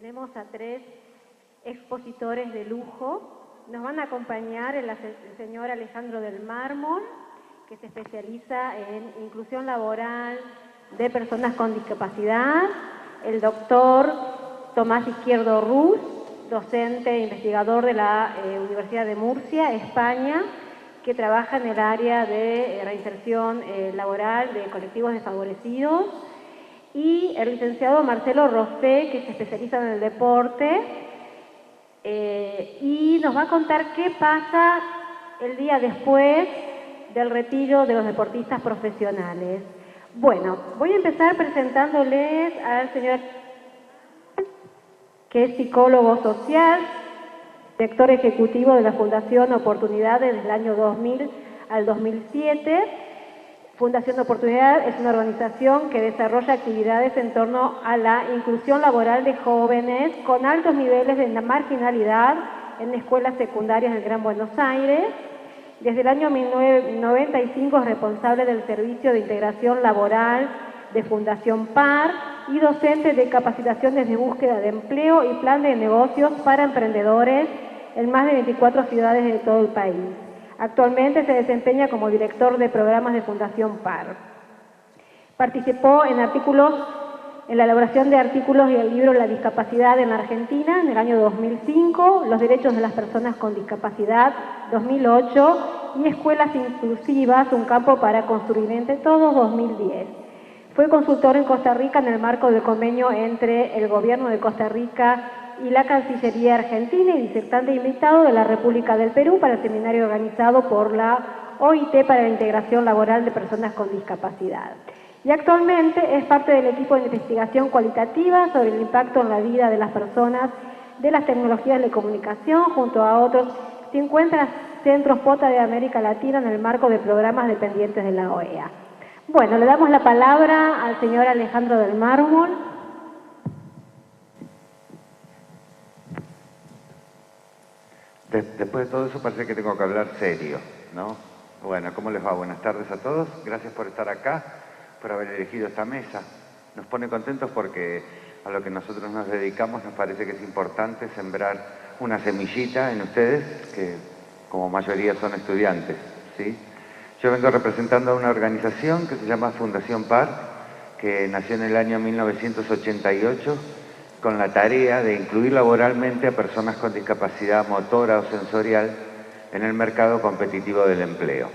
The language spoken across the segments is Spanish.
tenemos a tres expositores de lujo. Nos van a acompañar el señor Alejandro del Mármol, que se especializa en inclusión laboral de personas con discapacidad, el doctor Tomás Izquierdo Ruz, docente e investigador de la Universidad de Murcia, España, que trabaja en el área de reinserción laboral de colectivos desfavorecidos, y el licenciado Marcelo Rosé, que se especializa en el deporte, y nos va a contar qué pasa el día después del retiro de los deportistas profesionales. Bueno, voy a empezar presentándoles al señor, que es psicólogo social, director ejecutivo de la Fundación Oportunidades desde el año 2000 al 2007. Fundación Oportunidad es una organización que desarrolla actividades en torno a la inclusión laboral de jóvenes con altos niveles de marginalidad en escuelas secundarias del Gran Buenos Aires. Desde el año 1995 es responsable del Servicio de Integración Laboral de Fundación PAR y docente de capacitaciones de búsqueda de empleo y plan de negocios para emprendedores en más de 24 ciudades de todo el país. Actualmente se desempeña como director de programas de Fundación PAR. Participó en la elaboración de artículos y el libro La discapacidad en Argentina en el año 2005, Los derechos de las personas con discapacidad 2008 y Escuelas inclusivas, un campo para construir entre todos 2010. Fue consultor en Costa Rica en el marco del convenio entre el gobierno de Costa Rica y la Cancillería Argentina y disertante invitado de la República del Perú para el seminario organizado por la OIT para la integración laboral de personas con discapacidad. Y actualmente es parte del equipo de investigación cualitativa sobre el impacto en la vida de las personas de las tecnologías de comunicación junto a otros 50 centros POTA de América Latina en el marco de programas dependientes de la OEA. Bueno, le damos la palabra al señor Alejandro del Mármol. Después de todo eso parece que tengo que hablar serio, ¿no? Bueno, ¿cómo les va? Buenas tardes a todos. Gracias por estar acá, por haber elegido esta mesa. Nos pone contentos porque a lo que nosotros nos dedicamos nos parece que es importante sembrar una semillita en ustedes, que como mayoría son estudiantes, ¿sí? Yo vengo representando a una organización que se llama Fundación PAR, que nació en el año 1988, con la tarea de incluir laboralmente a personas con discapacidad motora o sensorial en el mercado competitivo del empleo.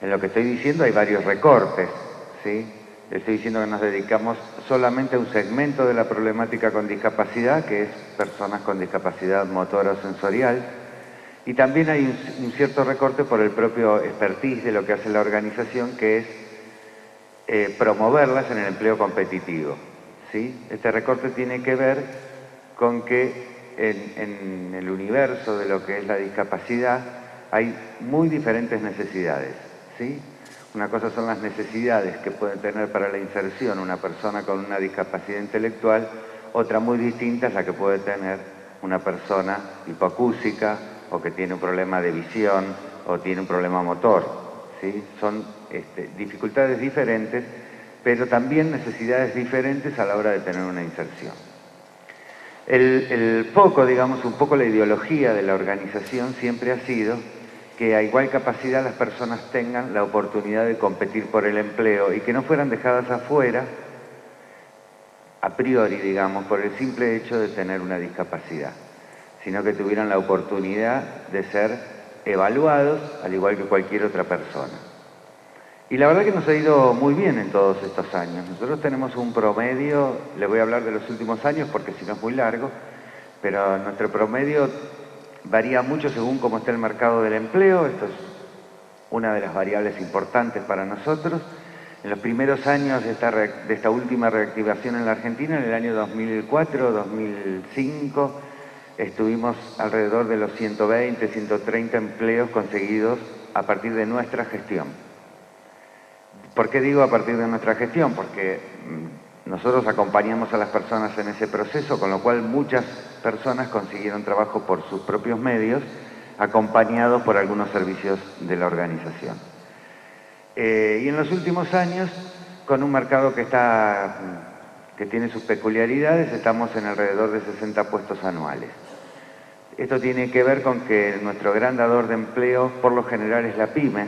En lo que estoy diciendo hay varios recortes, ¿sí? Estoy diciendo que nos dedicamos solamente a un segmento de la problemática con discapacidad, que es personas con discapacidad motora o sensorial, y también hay un cierto recorte por el propio expertise de lo que hace la organización, que es promoverlas en el empleo competitivo. ¿Sí? Este recorte tiene que ver con que en el universo de lo que es la discapacidad hay muy diferentes necesidades, ¿sí? Una cosa son las necesidades que puede tener para la inserción una persona con una discapacidad intelectual, otra muy distinta es la que puede tener una persona hipoacúsica o que tiene un problema de visión o tiene un problema motor, ¿sí? Son dificultades diferentes, pero también necesidades diferentes a la hora de tener una inserción. El foco, digamos, un poco la ideología de la organización siempre ha sido que a igual capacidad las personas tengan la oportunidad de competir por el empleo y que no fueran dejadas afuera, a priori, digamos, por el simple hecho de tener una discapacidad, sino que tuvieran la oportunidad de ser evaluados al igual que cualquier otra persona. Y la verdad que nos ha ido muy bien en todos estos años. Nosotros tenemos un promedio, le voy a hablar de los últimos años porque si no es muy largo, pero nuestro promedio varía mucho según cómo está el mercado del empleo. Esto es una de las variables importantes para nosotros. En los primeros años de esta última reactivación en la Argentina, en el año 2004, 2005, estuvimos alrededor de los 120, 130 empleos conseguidos a partir de nuestra gestión. ¿Por qué digo a partir de nuestra gestión? Porque nosotros acompañamos a las personas en ese proceso, con lo cual muchas personas consiguieron trabajo por sus propios medios, acompañados por algunos servicios de la organización. Y en los últimos años, con un mercado que está que tiene sus peculiaridades, estamos en alrededor de 60 puestos anuales. Esto tiene que ver con que nuestro gran dador de empleo, por lo general, es la PYME,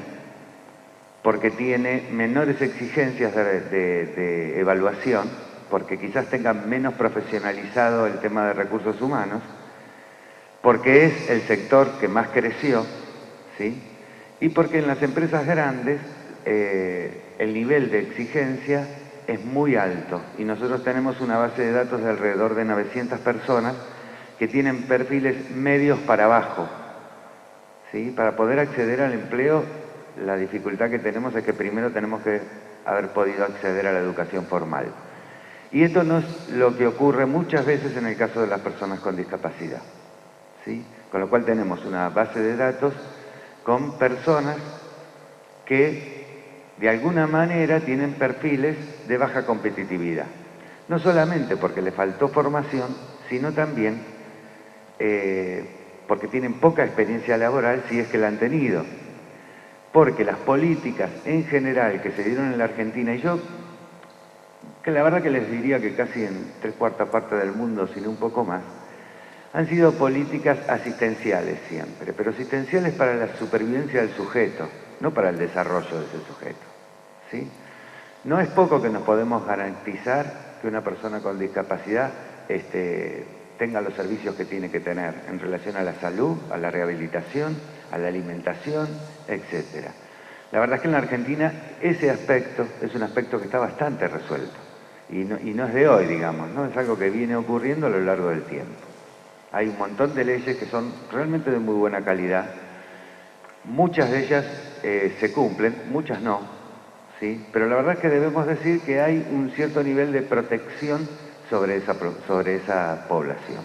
porque tiene menores exigencias de evaluación, porque quizás tenga menos profesionalizado el tema de recursos humanos, porque es el sector que más creció, ¿sí? Y porque en las empresas grandes el nivel de exigencia es muy alto y nosotros tenemos una base de datos de alrededor de 900 personas que tienen perfiles medios para abajo, ¿sí? Para poder acceder al empleo, la dificultad que tenemos es que primero tenemos que haber podido acceder a la educación formal. Y esto no es lo que ocurre muchas veces en el caso de las personas con discapacidad, ¿sí? Con lo cual tenemos una base de datos con personas que de alguna manera tienen perfiles de baja competitividad. No solamente porque le faltó formación, sino también porque tienen poca experiencia laboral, si es que la han tenido. Porque las políticas en general que se dieron en la Argentina, y yo que la verdad que les diría que casi en 3/4 partes del mundo, sino un poco más, han sido políticas asistenciales siempre, pero asistenciales para la supervivencia del sujeto, no para el desarrollo de ese sujeto, ¿sí? No es poco que nos podemos garantizar que una persona con discapacidad tenga los servicios que tiene que tener en relación a la salud, a la rehabilitación, a la alimentación, etc. La verdad es que en la Argentina ese aspecto es un aspecto que está bastante resuelto y no es de hoy, digamos, ¿no? Es algo que viene ocurriendo a lo largo del tiempo. Hay un montón de leyes que son realmente de muy buena calidad. Muchas de ellas se cumplen, muchas no, ¿sí? Pero la verdad es que debemos decir que hay un cierto nivel de protección sobre esa población.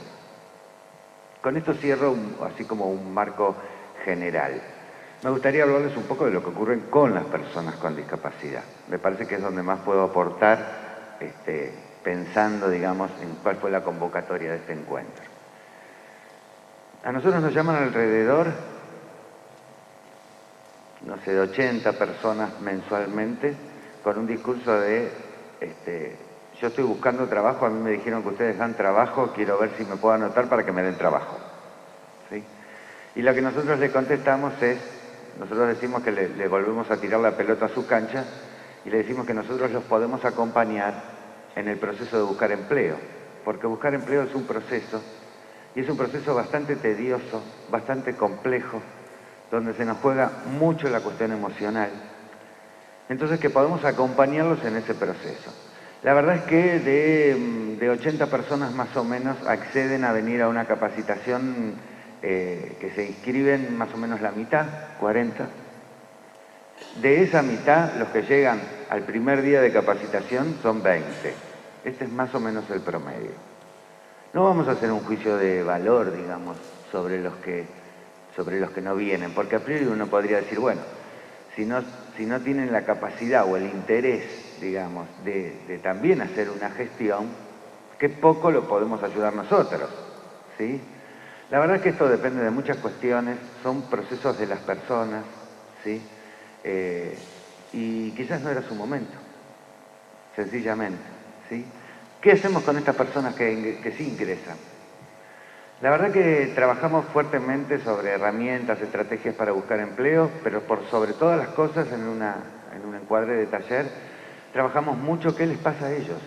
Con esto cierro así como un marco general. Me gustaría hablarles un poco de lo que ocurre con las personas con discapacidad. Me parece que es donde más puedo aportar, pensando, digamos, en cuál fue la convocatoria de este encuentro. A nosotros nos llaman alrededor, no sé, de 80 personas mensualmente con un discurso de, yo estoy buscando trabajo, a mí me dijeron que ustedes dan trabajo, quiero ver si me puedo anotar para que me den trabajo, ¿sí? Y lo que nosotros le contestamos es, nosotros decimos que le volvemos a tirar la pelota a su cancha y le decimos que nosotros los podemos acompañar en el proceso de buscar empleo, porque buscar empleo es un proceso, y es un proceso bastante tedioso, bastante complejo, donde se nos juega mucho la cuestión emocional. Entonces, que podemos acompañarlos en ese proceso. La verdad es que de 80 personas más o menos acceden a venir a una capacitación que se inscriben más o menos la mitad, 40. De esa mitad, los que llegan al primer día de capacitación son 20. Este es más o menos el promedio. No vamos a hacer un juicio de valor, digamos, sobre los que no vienen, porque a priori uno podría decir, bueno, si no tienen la capacidad o el interés, digamos, de también hacer una gestión, qué poco lo podemos ayudar nosotros, ¿sí? La verdad es que esto depende de muchas cuestiones, son procesos de las personas, ¿sí? Y quizás no era su momento, sencillamente, ¿sí? ¿Qué hacemos con estas personas que sí ingresan? La verdad que trabajamos fuertemente sobre herramientas, estrategias para buscar empleo, pero por sobre todas las cosas, en un encuadre de taller, trabajamos mucho qué les pasa a ellos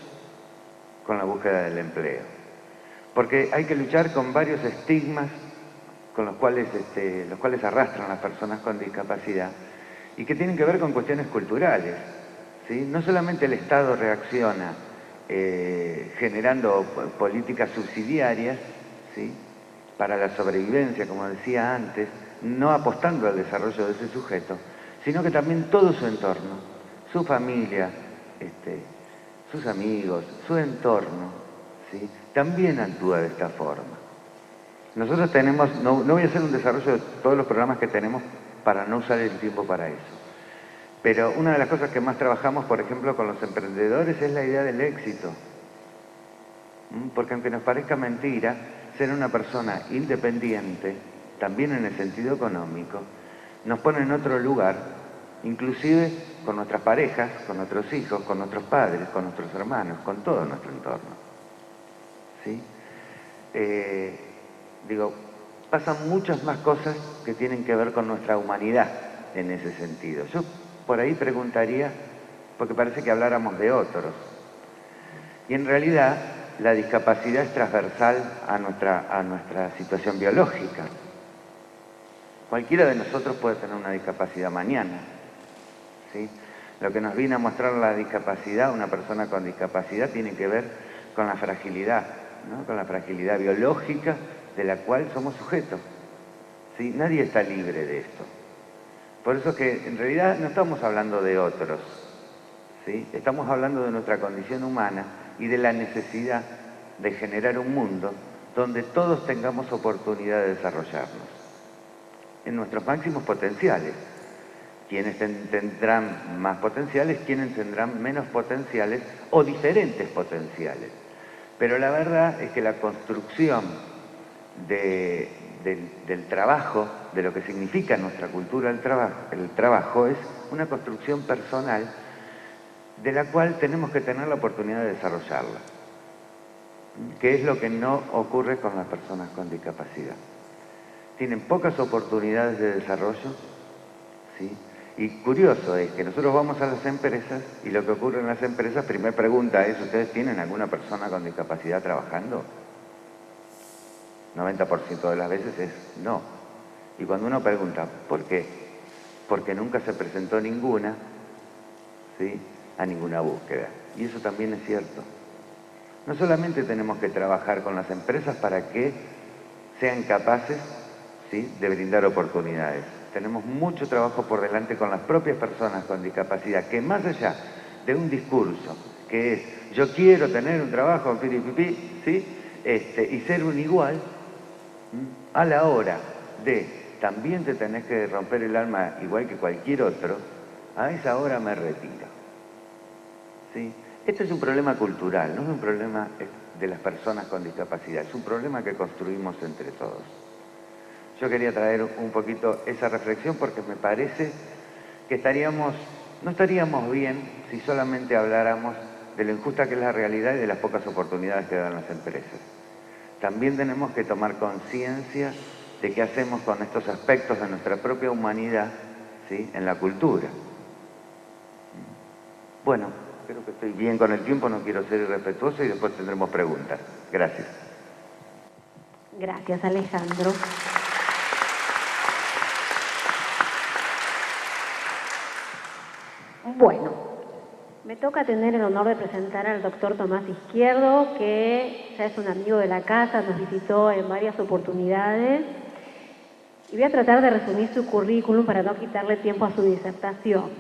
con la búsqueda del empleo. Porque hay que luchar con varios estigmas con los cuales arrastran las personas con discapacidad y que tienen que ver con cuestiones culturales, ¿sí? No solamente el Estado reacciona generando políticas subsidiarias, ¿sí? Para la sobrevivencia, como decía antes, no apostando al desarrollo de ese sujeto, sino que también todo su entorno, su familia, sus amigos, su entorno, ¿sí? También actúa de esta forma. Nosotros tenemos, no voy a hacer un desarrollo de todos los programas que tenemos para no usar el tiempo para eso, pero una de las cosas que más trabajamos, por ejemplo, con los emprendedores es la idea del éxito. Porque aunque nos parezca mentira, ser una persona independiente, también en el sentido económico, nos pone en otro lugar inclusive con nuestras parejas, con nuestros hijos, con nuestros padres, con nuestros hermanos, con todo nuestro entorno. ¿Sí? Pasan muchas más cosas que tienen que ver con nuestra humanidad en ese sentido. Yo por ahí preguntaría, porque parece que habláramos de otros, y en realidad la discapacidad es transversal a nuestra situación biológica. Cualquiera de nosotros puede tener una discapacidad mañana, ¿sí? Lo que nos viene a mostrar la discapacidad, una persona con discapacidad, tiene que ver con la fragilidad, ¿no? Con la fragilidad biológica de la cual somos sujetos, ¿sí? Nadie está libre de esto. Por eso que en realidad no estamos hablando de otros, ¿sí? Estamos hablando de nuestra condición humana y de la necesidad de generar un mundo donde todos tengamos oportunidad de desarrollarnos en nuestros máximos potenciales. Quienes tendrán más potenciales, quienes tendrán menos potenciales o diferentes potenciales. Pero la verdad es que la construcción del trabajo, de lo que significa nuestra cultura el trabajo es una construcción personal de la cual tenemos que tener la oportunidad de desarrollarla, que es lo que no ocurre con las personas con discapacidad. Tienen pocas oportunidades de desarrollo, ¿sí? Y curioso es que nosotros vamos a las empresas y lo que ocurre en las empresas, primera pregunta es, ¿ustedes tienen alguna persona con discapacidad trabajando? 90% de las veces es no. Y cuando uno pregunta, ¿por qué? Porque nunca se presentó ninguna, ¿sí?, a ninguna búsqueda. Y eso también es cierto. No solamente tenemos que trabajar con las empresas para que sean capaces, ¿sí?, de brindar oportunidades. Tenemos mucho trabajo por delante con las propias personas con discapacidad, que más allá de un discurso, que es, yo quiero tener un trabajo, ¿sí?, y ser un igual, a la hora de también te tenés que romper el alma igual que cualquier otro, a esa hora me retiro. ¿Sí? Este es un problema cultural, no es un problema de las personas con discapacidad, es un problema que construimos entre todos. Yo quería traer un poquito esa reflexión porque me parece que no estaríamos bien si solamente habláramos de lo injusta que es la realidad y de las pocas oportunidades que dan las empresas. También tenemos que tomar conciencia de qué hacemos con estos aspectos de nuestra propia humanidad, ¿sí?, en la cultura. Bueno, creo que estoy bien con el tiempo, no quiero ser irrespetuoso y después tendremos preguntas. Gracias. Gracias, Alejandro. Bueno, me toca tener el honor de presentar al doctor Tomás Izquierdo, que ya es un amigo de la casa, nos visitó en varias oportunidades. Y voy a tratar de resumir su currículum para no quitarle tiempo a su disertación.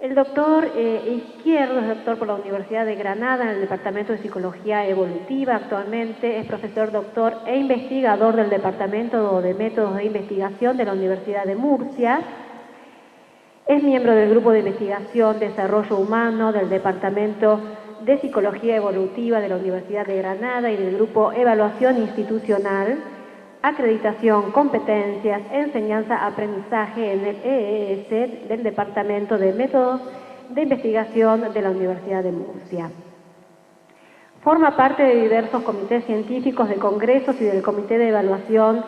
El doctor Izquierdo es doctor por la Universidad de Granada en el Departamento de Psicología Evolutiva. Actualmente es profesor doctor e investigador del Departamento de Métodos de Investigación de la Universidad de Murcia. Es miembro del Grupo de Investigación Desarrollo Humano del Departamento de Psicología Evolutiva de la Universidad de Granada y del Grupo Evaluación Institucional, Acreditación, Competencias, Enseñanza, Aprendizaje en el EES del Departamento de Métodos de Investigación de la Universidad de Murcia. Forma parte de diversos comités científicos de congresos y del Comité de Evaluación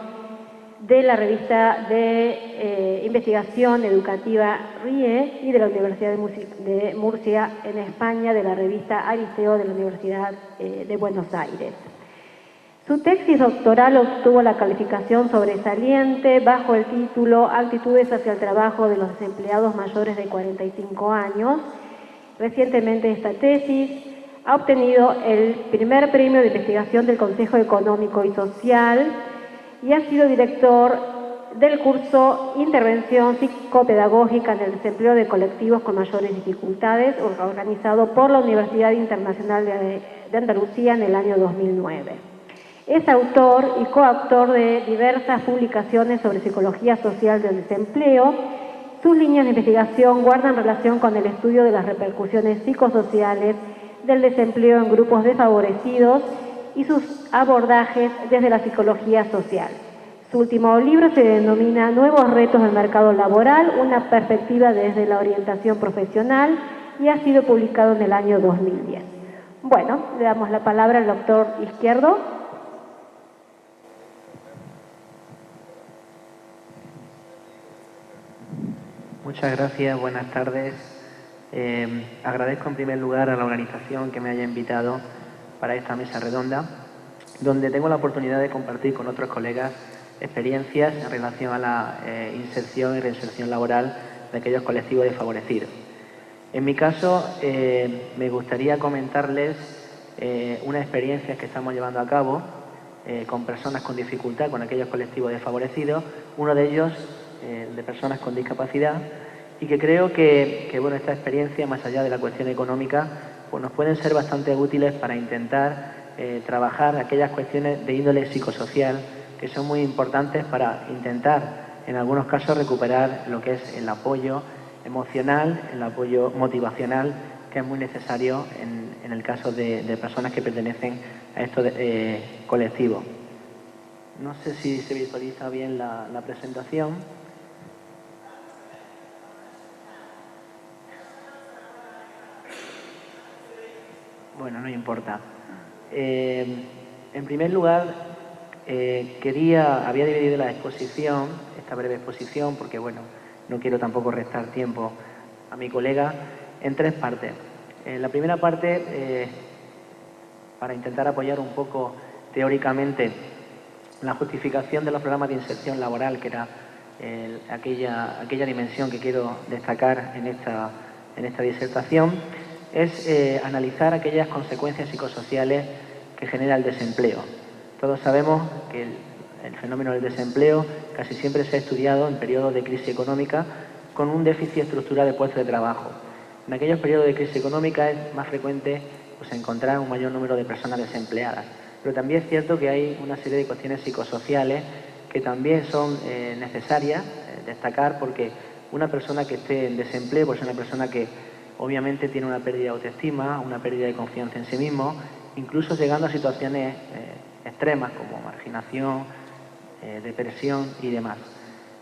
de la revista de investigación educativa RIE y de la Universidad de Murcia en España, de la revista Aristeo de la Universidad de Buenos Aires. Su tesis doctoral obtuvo la calificación sobresaliente bajo el título Actitudes hacia el trabajo de los desempleados mayores de 45 años. Recientemente esta tesis ha obtenido el primer premio de investigación del Consejo Económico y Social y ha sido director del curso Intervención Psicopedagógica en el Desempleo de Colectivos con Mayores Dificultades, organizado por la Universidad Internacional de Andalucía en el año 2009. Es autor y coautor de diversas publicaciones sobre psicología social del desempleo. Sus líneas de investigación guardan relación con el estudio de las repercusiones psicosociales del desempleo en grupos desfavorecidos y sus abordajes desde la psicología social. Su último libro se denomina Nuevos retos del mercado laboral, una perspectiva desde la orientación profesional, y ha sido publicado en el año 2010. Bueno, le damos la palabra al doctor Izquierdo. Muchas gracias, buenas tardes. Agradezco en primer lugar a la organización que me haya invitado para esta mesa redonda, donde tengo la oportunidad de compartir con otros colegas experiencias en relación a la inserción y reinserción laboral de aquellos colectivos desfavorecidos. En mi caso, me gustaría comentarles unas experiencias que estamos llevando a cabo con personas con dificultad, con aquellos colectivos desfavorecidos, uno de ellos de personas con discapacidad, y que creo que bueno, esta experiencia, más allá de la cuestión económica, pues nos pueden ser bastante útiles para intentar trabajar aquellas cuestiones de índole psicosocial que son muy importantes para intentar, en algunos casos, recuperar lo que es el apoyo emocional, el apoyo motivacional, que es muy necesario en el caso de personas que pertenecen a estos colectivos. No sé si se visualiza bien la presentación. Bueno, no importa. En primer lugar, había dividido la exposición, esta breve exposición, porque bueno, no quiero tampoco restar tiempo a mi colega, en tres partes. La primera parte, para intentar apoyar un poco teóricamente la justificación de los programas de inserción laboral, que era aquella dimensión que quiero destacar en esta disertación, es analizar aquellas consecuencias psicosociales que genera el desempleo. Todos sabemos que el fenómeno del desempleo casi siempre se ha estudiado en periodos de crisis económica con un déficit estructural de puestos de trabajo. En aquellos periodos de crisis económica es más frecuente pues, encontrar un mayor número de personas desempleadas. Pero también es cierto que hay una serie de cuestiones psicosociales que también son necesarias destacar, porque una persona que esté en desempleo pues es una persona que obviamente tiene una pérdida de autoestima, una pérdida de confianza en sí mismo, incluso llegando a situaciones extremas como marginación, depresión y demás.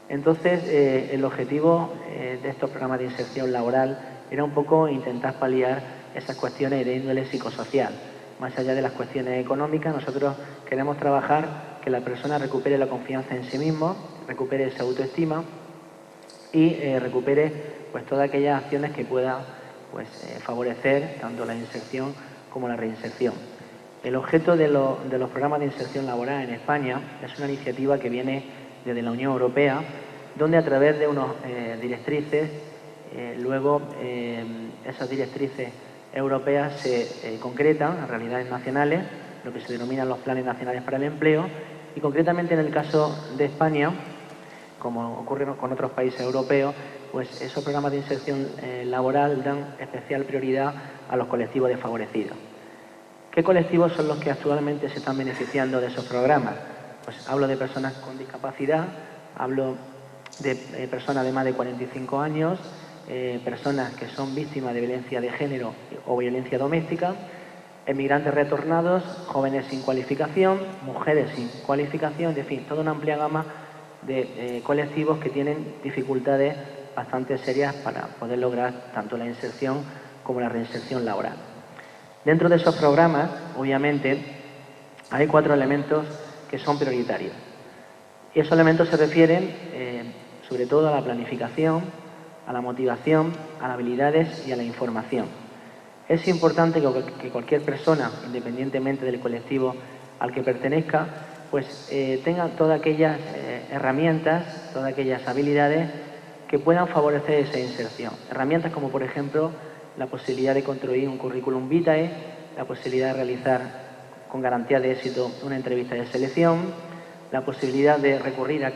Entonces, el objetivo de estos programas de inserción laboral era un poco intentar paliar esas cuestiones de índole psicosocial. Más allá de las cuestiones económicas, nosotros queremos trabajar que la persona recupere la confianza en sí mismo, recupere esa autoestima y recupere pues, todas aquellas acciones que puedan pues, favorecer tanto la inserción como la reinserción. El objeto de los programas de inserción laboral en España es una iniciativa que viene desde la Unión Europea, donde a través de unas directrices, luego esas directrices europeas se concretan en realidades nacionales, lo que se denominan los planes nacionales para el empleo, y concretamente en el caso de España, como ocurre con otros países europeos, pues esos programas de inserción laboral dan especial prioridad a los colectivos desfavorecidos. ¿Qué colectivos son los que actualmente se están beneficiando de esos programas? Pues hablo de personas con discapacidad, hablo de personas de más de 45 años, personas que son víctimas de violencia de género o violencia doméstica, emigrantes retornados, jóvenes sin cualificación, mujeres sin cualificación, en fin, toda una amplia gama de colectivos que tienen dificultades bastante serias para poder lograr tanto la inserción como la reinserción laboral. Dentro de esos programas, obviamente, hay 4 elementos que son prioritarios. Y esos elementos se refieren sobre todo a la planificación, a la motivación, a las habilidades y a la información. Es importante que cualquier persona, independientemente del colectivo al que pertenezca, pues tenga todas aquellas herramientas, todas aquellas habilidades que puedan favorecer esa inserción. Herramientas como, por ejemplo, la posibilidad de construir un currículum vitae, la posibilidad de realizar con garantía de éxito una entrevista de selección, la posibilidad de recurrir a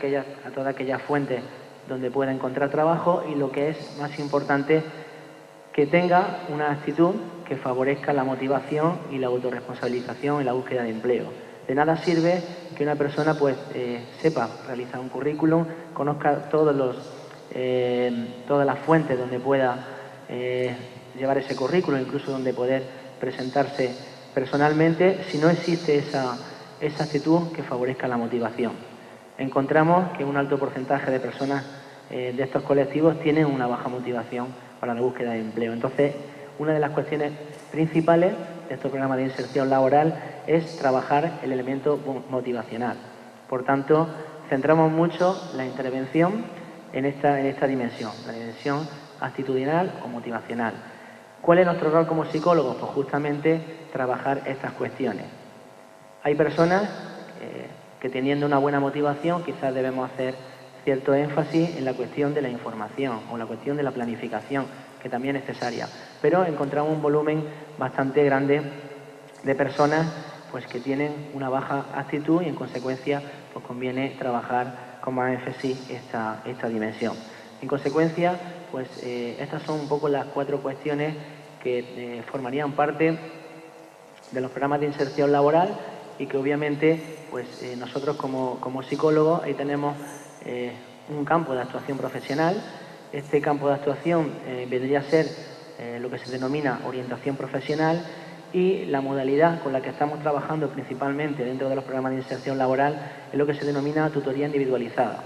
todas aquellas fuentes donde pueda encontrar trabajo y, lo que es más importante, que tenga una actitud que favorezca la motivación y la autorresponsabilización en la búsqueda de empleo. De nada sirve que una persona pues sepa realizar un currículum, conozca todas las fuentes donde pueda llevar ese currículum, incluso donde poder presentarse personalmente, si no existe esa actitud que favorezca la motivación. encontramos que un alto porcentaje de personas de estos colectivos tienen una baja motivación para la búsqueda de empleo. Entonces, una de las cuestiones principales de estos programas de inserción laboral es trabajar el elemento motivacional. Por tanto, centramos mucho la intervención en esta dimensión, la dimensión actitudinal o motivacional. ¿Cuál es nuestro rol como psicólogos? Pues justamente trabajar estas cuestiones. Hay personas que teniendo una buena motivación quizás debemos hacer cierto énfasis en la cuestión de la información o la cuestión de la planificación, que también es necesaria. Pero encontramos un volumen bastante grande de personas pues, que tienen una baja actitud y en consecuencia pues, conviene trabajar con más énfasis esta dimensión. En consecuencia, pues estas son un poco las 4 cuestiones que formarían parte de los programas de inserción laboral y que obviamente pues nosotros como psicólogos ahí tenemos un campo de actuación profesional. Este campo de actuación vendría a ser lo que se denomina orientación profesional y la modalidad con la que estamos trabajando principalmente dentro de los programas de inserción laboral es lo que se denomina tutoría individualizada.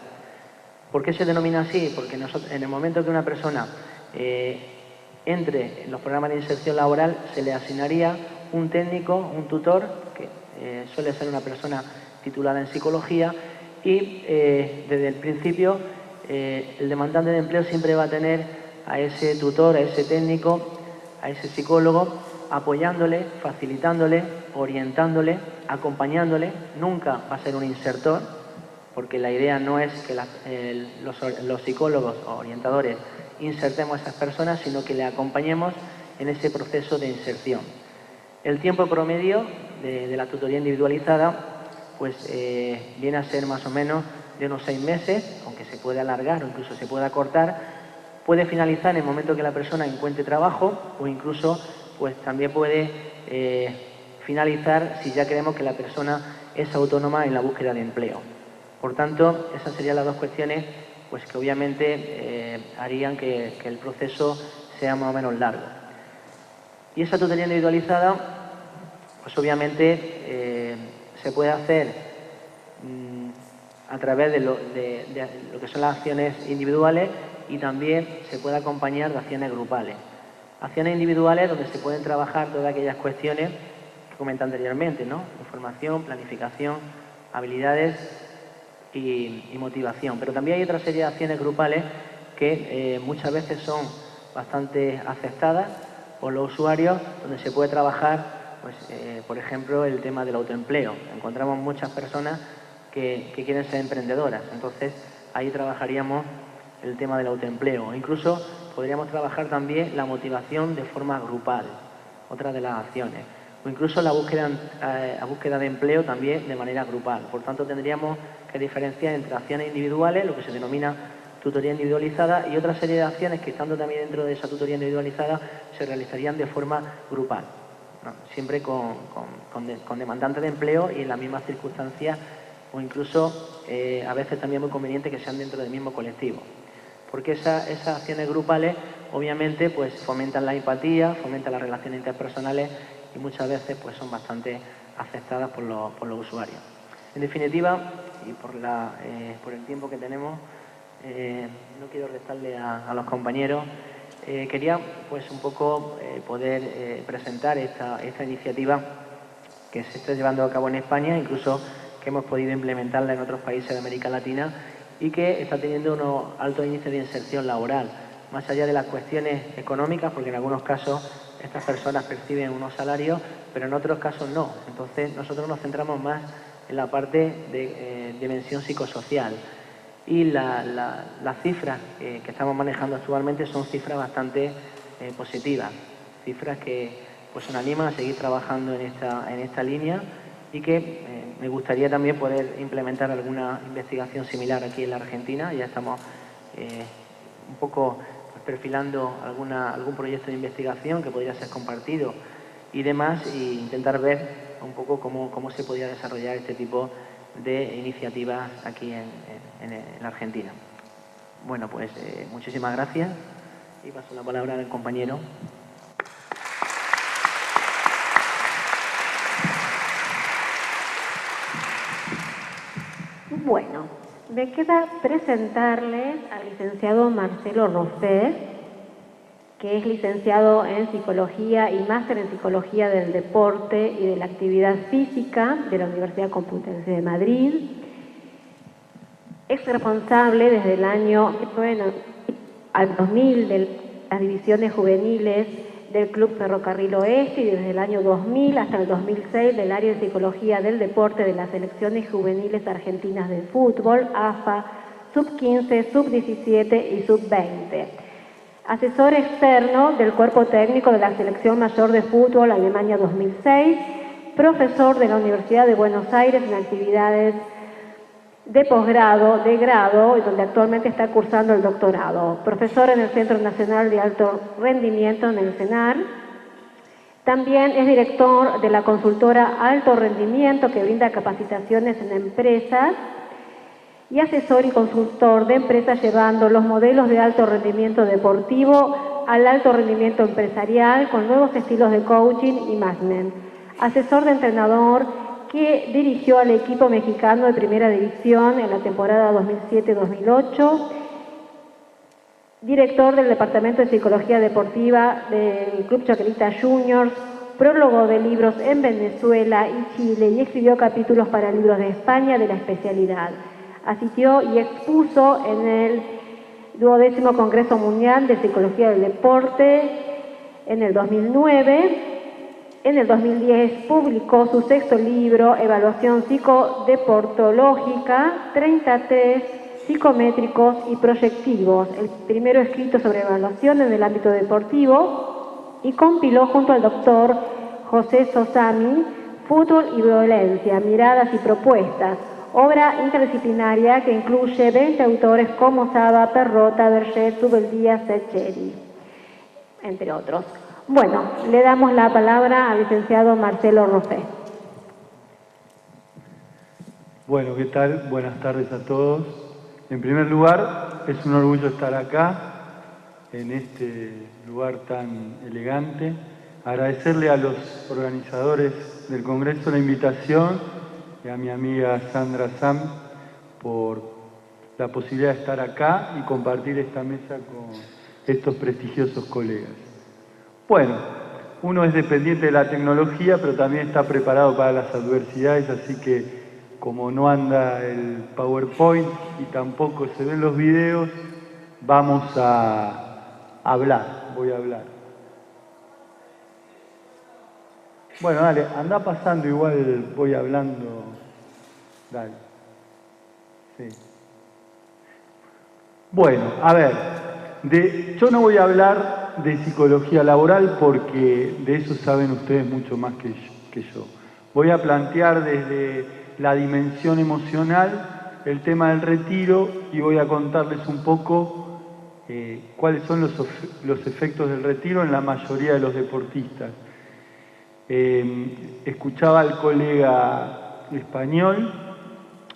¿Por qué se denomina así? Porque en el momento que una persona entre en los programas de inserción laboral se le asignaría un técnico, un tutor, que suele ser una persona titulada en psicología y desde el principio el demandante de empleo siempre va a tener a ese tutor, a ese técnico, a ese psicólogo, apoyándole, facilitándole, orientándole, acompañándole. Nunca va a ser un insertor, porque la idea no es que los psicólogos o orientadores insertemos a esas personas, sino que le acompañemos en ese proceso de inserción. El tiempo promedio de la tutoría individualizada pues viene a ser más o menos de unos 6 meses, aunque se puede alargar o incluso se puede acortar. Puede finalizar en el momento que la persona encuentre trabajo o incluso pues también puede finalizar si ya creemos que la persona es autónoma en la búsqueda de empleo. Por tanto, esas serían las 2 cuestiones pues, que obviamente harían que el proceso sea más o menos largo. Y esa tutoría individualizada, pues obviamente se puede hacer a través de lo que son las acciones individuales y también se puede acompañar de acciones grupales. Acciones individuales donde se pueden trabajar todas aquellas cuestiones que comenté anteriormente, ¿no? Información, planificación, habilidades y motivación. Pero también hay otra serie de acciones grupales que muchas veces son bastante aceptadas por los usuarios, donde se puede trabajar, pues, por ejemplo, el tema del autoempleo. Encontramos muchas personas que quieren ser emprendedoras, entonces ahí trabajaríamos el tema del autoempleo. Incluso podríamos trabajar también la motivación de forma grupal, otra de las acciones. O incluso la búsqueda de empleo también de manera grupal. Por tanto, tendríamos que diferenciar entre acciones individuales, lo que se denomina tutoría individualizada, y otra serie de acciones que, estando también dentro de esa tutoría individualizada, se realizarían de forma grupal, ¿no? Siempre con demandantes de empleo y en las mismas circunstancias, o incluso a veces también muy conveniente que sean dentro del mismo colectivo. Porque esas acciones grupales, obviamente, pues fomentan la empatía, fomentan las relaciones interpersonales y muchas veces pues son bastante aceptadas por los usuarios. En definitiva, y por el tiempo que tenemos, no quiero restarle a los compañeros, quería pues un poco poder presentar esta iniciativa que se está llevando a cabo en España, incluso que hemos podido implementarla en otros países de América Latina y que está teniendo unos altos índices de inserción laboral, más allá de las cuestiones económicas, porque en algunos casos estas personas perciben unos salarios, pero en otros casos no. Entonces nosotros nos centramos más en la parte de dimensión psicosocial. Y las cifras que estamos manejando actualmente son cifras bastante positivas, cifras que pues, nos animan a seguir trabajando en esta línea y que me gustaría también poder implementar alguna investigación similar aquí en la Argentina. Ya estamos un poco pues, perfilando algún proyecto de investigación que podría ser compartido y demás, e intentar ver un poco cómo se podría desarrollar este tipo de iniciativas aquí en la Argentina. Bueno, pues muchísimas gracias y paso la palabra al compañero. Bueno, Me queda presentarles al licenciado Marcelo Roffé, que es licenciado en Psicología y máster en Psicología del Deporte y de la Actividad Física de la Universidad Complutense de Madrid. Es responsable desde el año 1990 al 2000 de las divisiones juveniles del Club Ferrocarril Oeste y desde el año 2000 hasta el 2006 del área de Psicología del Deporte de las selecciones juveniles argentinas de fútbol, AFA, Sub-15, Sub-17 y Sub-20. Asesor externo del Cuerpo Técnico de la Selección Mayor de Fútbol Alemania 2006, profesor de la Universidad de Buenos Aires en actividades de posgrado, de grado, y donde actualmente está cursando el doctorado. Profesor en el Centro Nacional de Alto Rendimiento en el CENAR. También es director de la consultora Alto Rendimiento, que brinda capacitaciones en empresas, y asesor y consultor de empresas llevando los modelos de alto rendimiento deportivo al alto rendimiento empresarial con nuevos estilos de coaching y management. Asesor de entrenador que dirigió al equipo mexicano de Primera División en la temporada 2007-2008, director del Departamento de Psicología Deportiva del Club Chacarita Juniors, prólogo de libros en Venezuela y Chile y escribió capítulos para libros de España de la especialidad. Asistió y expuso en el 12º Congreso Mundial de Psicología del Deporte en el 2009. En el 2010 publicó su 6º libro, Evaluación Psicodeportológica, 30 test psicométricos y proyectivos, el primero escrito sobre evaluación en el ámbito deportivo, y compiló junto al doctor José Sosami, Fútbol y Violencia, Miradas y Propuestas, obra interdisciplinaria que incluye 20 autores como Saba, Perrota, Berger, Subeldía, Secheri, entre otros. Bueno, le damos la palabra al licenciado Marcelo Roffé. Bueno, ¿qué tal? Buenas tardes a todos. En primer lugar, es un orgullo estar acá, en este lugar tan elegante. Agradecerle a los organizadores del Congreso la invitación y a mi amiga Sandra Sam por la posibilidad de estar acá y compartir esta mesa con estos prestigiosos colegas. Bueno, uno es dependiente de la tecnología, pero también está preparado para las adversidades, así que como no anda el PowerPoint y tampoco se ven los videos, vamos a hablar, voy a hablar. Bueno, dale, anda pasando, igual voy hablando, dale. Sí. Bueno, a ver, yo no voy a hablar de psicología laboral porque de eso saben ustedes mucho más que yo. Voy a plantear desde la dimensión emocional el tema del retiro y voy a contarles un poco cuáles son los efectos del retiro en la mayoría de los deportistas. Escuchaba al colega español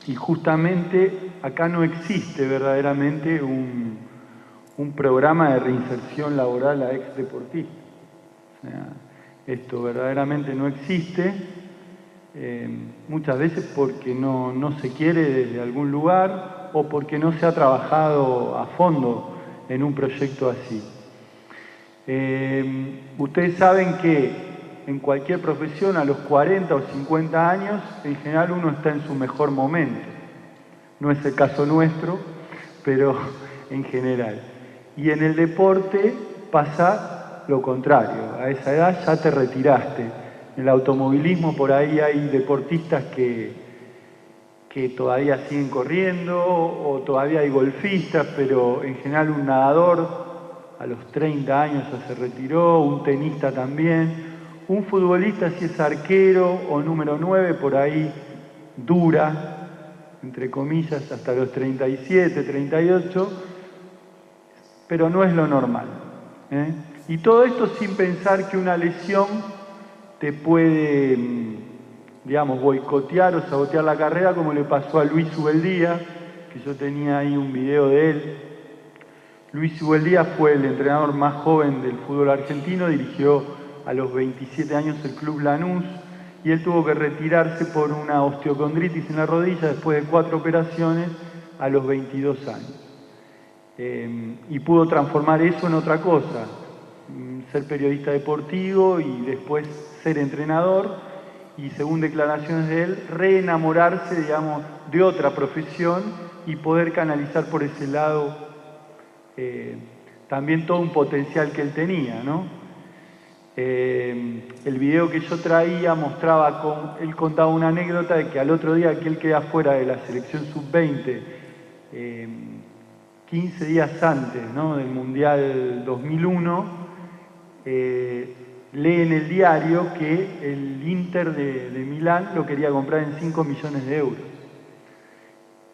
y justamente acá no existe verdaderamente un programa de reinserción laboral a ex deportistas. O sea, esto verdaderamente no existe, muchas veces porque no se quiere desde algún lugar o porque no se ha trabajado a fondo en un proyecto así. Ustedes saben que en cualquier profesión a los 40 o 50 años en general uno está en su mejor momento. No es el caso nuestro, pero en general. Y en el deporte pasa lo contrario, a esa edad ya te retiraste. En el automovilismo por ahí hay deportistas que todavía siguen corriendo o todavía hay golfistas, pero en general un nadador a los 30 años ya se retiró, un tenista también, un futbolista si es arquero o número 9 por ahí dura, entre comillas, hasta los 37, 38, pero no es lo normal. Y todo esto sin pensar que una lesión te puede, digamos, boicotear o sabotear la carrera, como le pasó a Luis Subeldía, que yo tenía ahí un video de él. Luis Subeldía fue el entrenador más joven del fútbol argentino, dirigió a los 27 años el Club Lanús, y él tuvo que retirarse por una osteocondritis en la rodilla después de 4 operaciones, a los 22 años. Y pudo transformar eso en otra cosa, ser periodista deportivo y después ser entrenador, y según declaraciones de él, reenamorarse, digamos, de otra profesión y poder canalizar por ese lado también todo un potencial que él tenía, ¿no? El video que yo traía mostraba, él contaba una anécdota de que al otro día que él queda fuera de la selección sub-20, 15 días antes, ¿no?, del Mundial 2001, lee en el diario que el Inter de Milán lo quería comprar en 5 millones de euros.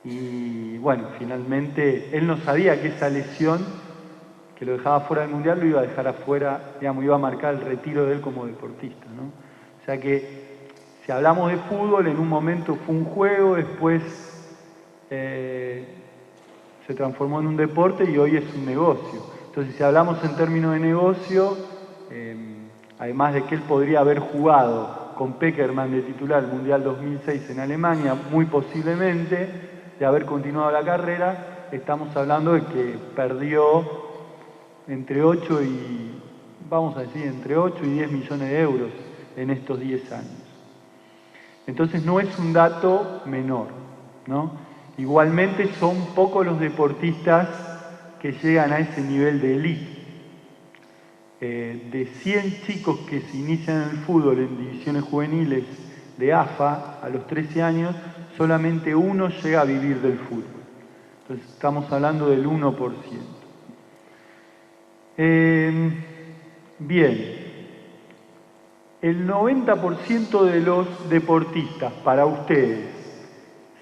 Y bueno, finalmente él no sabía que esa lesión que lo dejaba fuera del Mundial lo iba a dejar afuera, digamos, iba a marcar el retiro de él como deportista, ¿no? O sea que si hablamos de fútbol, en un momento fue un juego, después se transformó en un deporte y hoy es un negocio. Entonces, si hablamos en términos de negocio, además de que él podría haber jugado con Pekerman de titular el Mundial 2006 en Alemania, muy posiblemente, de haber continuado la carrera, estamos hablando de que perdió entre 8 y, vamos a decir, entre 8 y 10 millones de euros en estos 10 años. Entonces no es un dato menor, ¿no? Igualmente son pocos los deportistas que llegan a ese nivel de élite. De 100 chicos que se inician en el fútbol en divisiones juveniles de AFA a los 13 años, solamente uno llega a vivir del fútbol. Entonces estamos hablando del 1%. Bien, el 90% de los deportistas, para ustedes,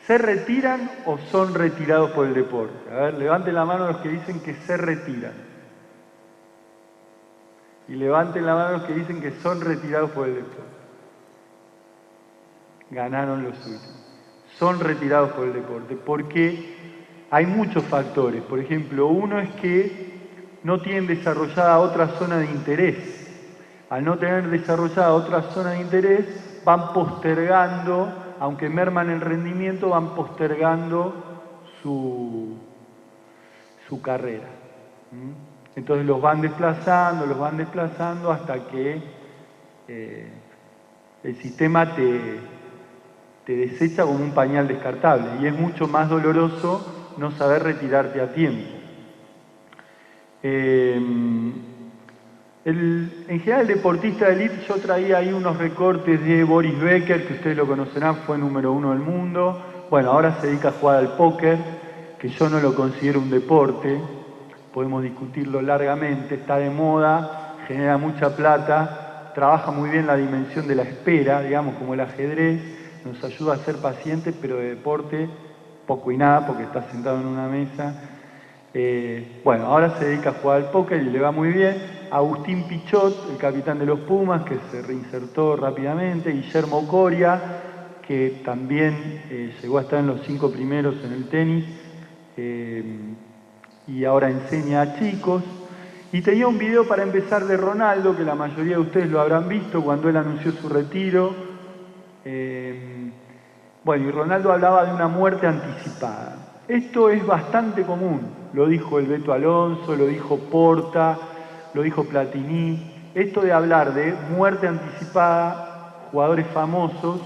¿se retiran o son retirados por el deporte? A ver, levanten la mano los que dicen que se retiran. Y levanten la mano los que dicen que son retirados por el deporte. Ganaron los suyos. Son retirados por el deporte, porque hay muchos factores. Por ejemplo, uno es que no tienen desarrollada otra zona de interés. Al no tener desarrollada otra zona de interés, van postergando, aunque merman el rendimiento, van postergando su carrera. Entonces los van desplazando hasta que el sistema te desecha como un pañal descartable, y es mucho más doloroso no saber retirarte a tiempo. En general, el deportista de élite, yo traía ahí unos recortes de Boris Becker, que ustedes lo conocerán, fue número 1 del mundo. Bueno, ahora se dedica a jugar al póker, que yo no lo considero un deporte, podemos discutirlo largamente, está de moda, genera mucha plata, trabaja muy bien la dimensión de la espera, digamos, como el ajedrez, nos ayuda a ser pacientes, pero de deporte poco y nada, porque está sentado en una mesa. Bueno, ahora se dedica a jugar al póker y le va muy bien. Agustín Pichot, el capitán de los Pumas, que se reinsertó rápidamente. Guillermo Coria, que también llegó a estar en los 5 primeros en el tenis y ahora enseña a chicos. Y tenía un video para empezar de Ronaldo, que la mayoría de ustedes lo habrán visto cuando él anunció su retiro. Bueno, y Ronaldo hablaba de una muerte anticipada. Esto es bastante común, lo dijo el Beto Alonso, lo dijo Porta, lo dijo Platini. Esto de hablar de muerte anticipada, jugadores famosos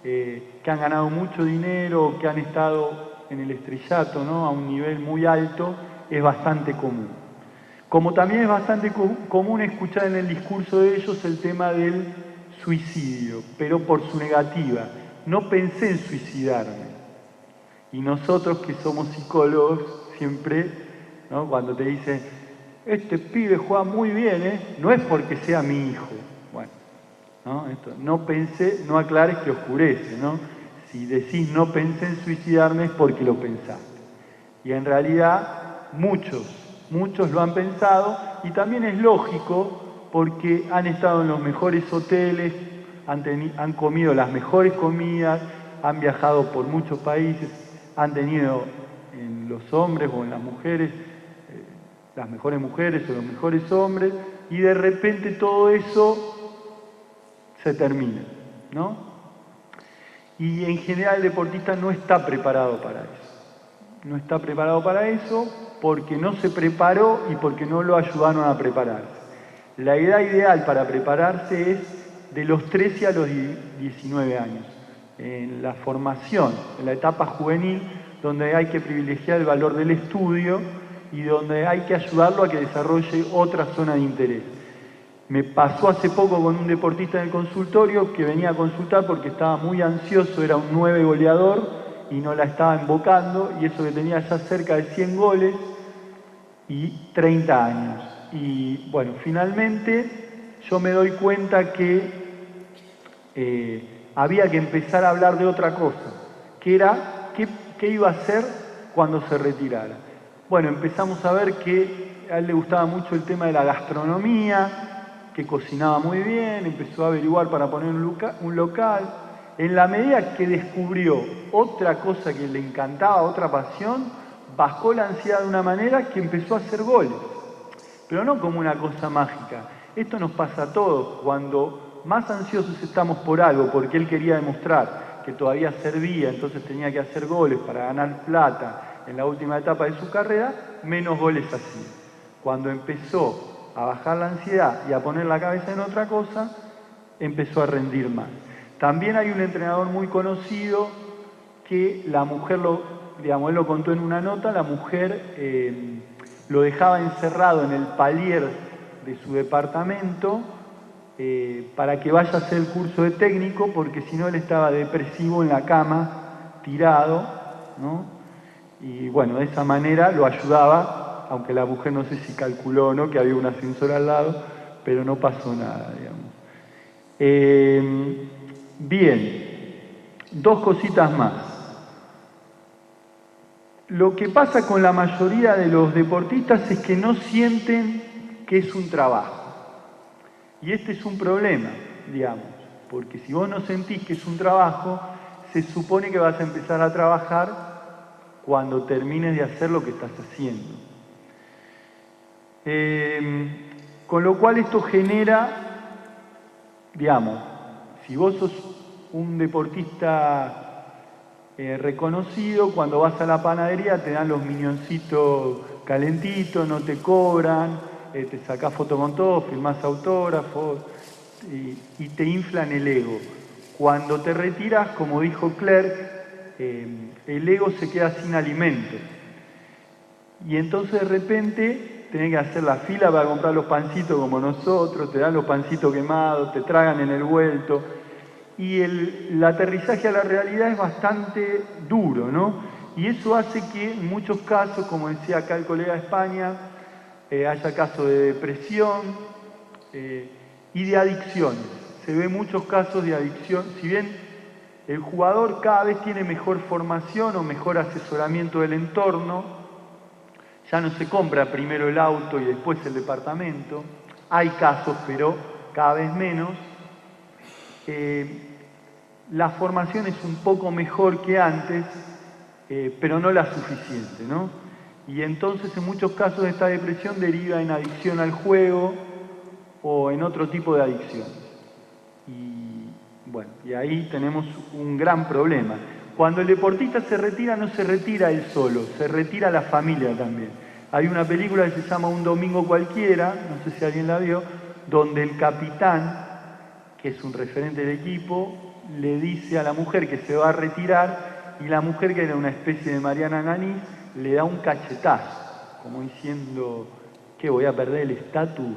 que han ganado mucho dinero, que han estado en el estrellato, ¿no?, a un nivel muy alto, es bastante común. Como también es bastante común escuchar en el discurso de ellos el tema del suicidio, pero por su negativa. No pensé en suicidarme. Y nosotros que somos psicólogos, siempre, ¿no?, cuando te dicen, este pibe juega muy bien, no es porque sea mi hijo. Bueno, ¿no? Esto, no pensé, no aclares que oscurece, ¿no? Si decís no pensé en suicidarme es porque lo pensaste. Y en realidad muchos lo han pensado, y también es lógico porque han estado en los mejores hoteles, han comido las mejores comidas, han viajado por muchos países, han tenido en los hombres o en las mujeres las mejores mujeres o los mejores hombres, y de repente todo eso se termina, ¿no? Y en general el deportista no está preparado para eso. no está preparado para eso porque no se preparó y porque no lo ayudaron a prepararse. La edad ideal para prepararse es de los 13 a los 19 años, en la formación, en la etapa juvenil, donde hay que privilegiar el valor del estudio y donde hay que ayudarlo a que desarrolle otra zona de interés. Me pasó hace poco con un deportista en el consultorio que venía a consultar porque estaba muy ansioso, era un 9 goleador y no la estaba invocando, y eso que tenía ya cerca de 100 goles y 30 años. Y bueno, finalmente yo me doy cuenta que había que empezar a hablar de otra cosa, que era qué iba a hacer cuando se retirara. Bueno, empezamos a ver que a él le gustaba mucho el tema de la gastronomía, que cocinaba muy bien, empezó a averiguar para poner un local. En la medida que descubrió otra cosa que le encantaba, otra pasión, bajó la ansiedad de una manera que empezó a hacer goles. Pero no como una cosa mágica. Esto nos pasa a todos. Cuando más ansiosos estamos por algo, porque él quería demostrar que todavía servía, entonces tenía que hacer goles para ganar plata en la última etapa de su carrera, menos goles hacía. Cuando empezó a bajar la ansiedad y a poner la cabeza en otra cosa, empezó a rendir más. También hay un entrenador muy conocido que la mujer, él lo contó en una nota, la mujer lo dejaba encerrado en el palier de su departamento para que vaya a hacer el curso de técnico, porque si no él estaba depresivo en la cama, tirado, ¿no? Y bueno, de esa manera lo ayudaba, aunque la mujer no sé si calculó o no, que había un ascensor al lado, pero no pasó nada, digamos. Bien, dos cositas más. Lo que pasa con la mayoría de los deportistas es que no sienten que es un trabajo. Y este es un problema, digamos, porque si vos no sentís que es un trabajo, se supone que vas a empezar a trabajar cuando termines de hacer lo que estás haciendo. Con lo cual esto genera, digamos, si vos sos un deportista reconocido, cuando vas a la panadería te dan los minioncitos calentitos, no te cobran, te sacás foto con todos, firmás autógrafos y te inflan el ego. Cuando te retiras, como dijo Clerc, el ego se queda sin alimento. Y entonces de repente tenés que hacer la fila para comprar los pancitos como nosotros, te dan los pancitos quemados, te tragan en el vuelto. Y el aterrizaje a la realidad es bastante duro, ¿no? Y eso hace que en muchos casos, como decía acá el colega de España, haya casos de depresión y de adicciones. Se ven muchos casos de adicción. Si bien el jugador cada vez tiene mejor formación o mejor asesoramiento del entorno, ya no se compra primero el auto y después el departamento. Hay casos, pero cada vez menos. La formación es un poco mejor que antes, pero no la suficiente, ¿no? Y entonces en muchos casos esta depresión deriva en adicción al juego o en otro tipo de adicción. Y bueno, y ahí tenemos un gran problema. Cuando el deportista se retira, no se retira él solo, se retira la familia también. Hay una película que se llama Un domingo cualquiera, no sé si alguien la vio, donde el capitán, que es un referente del equipo, le dice a la mujer que se va a retirar, y la mujer, que era una especie de Mariana Nani, le da un cachetazo, como diciendo, ¿qué, voy a perder el estatus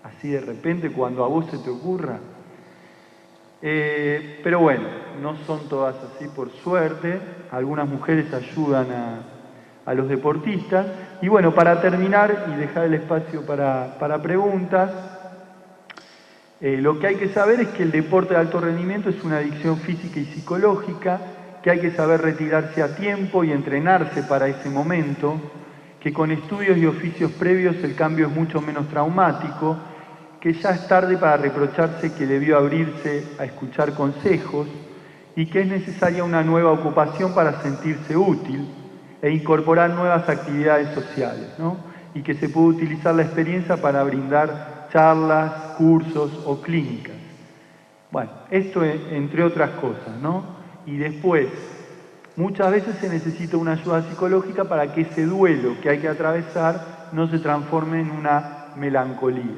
así de repente cuando a vos se te ocurra? Pero bueno, no son todas así, por suerte. Algunas mujeres ayudan a los deportistas. Y bueno, para terminar y dejar el espacio para preguntas, lo que hay que saber es que el deporte de alto rendimiento es una adicción física y psicológica, que hay que saber retirarse a tiempo y entrenarse para ese momento, que con estudios y oficios previos el cambio es mucho menos traumático, que ya es tarde para reprocharse que debió abrirse a escuchar consejos y que es necesaria una nueva ocupación para sentirse útil e incorporar nuevas actividades sociales, ¿no? Y que se puede utilizar la experiencia para brindar charlas, cursos o clínicas. Bueno, esto entre otras cosas, ¿no? Y después, muchas veces se necesita una ayuda psicológica para que ese duelo que hay que atravesar no se transforme en una melancolía.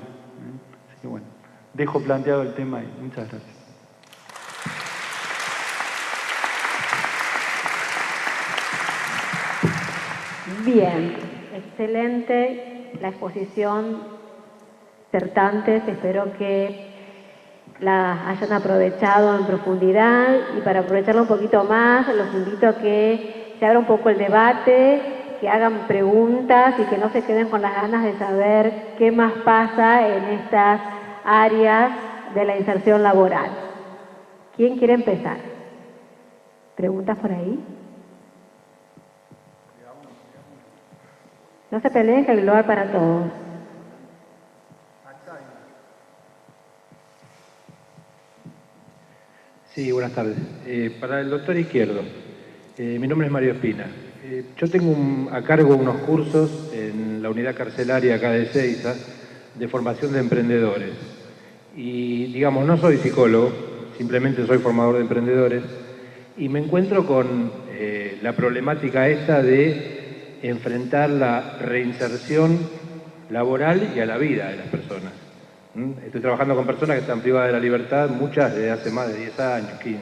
Así que bueno, dejo planteado el tema ahí. Muchas gracias. Bien, excelente la exposición, disertantes, espero que la hayan aprovechado en profundidad y para aprovecharlo un poquito más los invito a que se abra un poco el debate, que hagan preguntas y que no se queden con las ganas de saber qué más pasa en estas áreas de la inserción laboral. ¿Quién quiere empezar? ¿Preguntas por ahí? No se peleen, que hay lugar para todos. Sí, buenas tardes. Para el doctor Izquierdo, mi nombre es Mario Espina. Yo tengo a cargo unos cursos en la unidad carcelaria acá de Ezeiza de formación de emprendedores. Y, digamos, no soy psicólogo, simplemente soy formador de emprendedores y me encuentro con la problemática esta de enfrentar la reinserción laboral y a la vida de las personas. Estoy trabajando con personas que están privadas de la libertad, muchas desde hace más de 10 años, 15.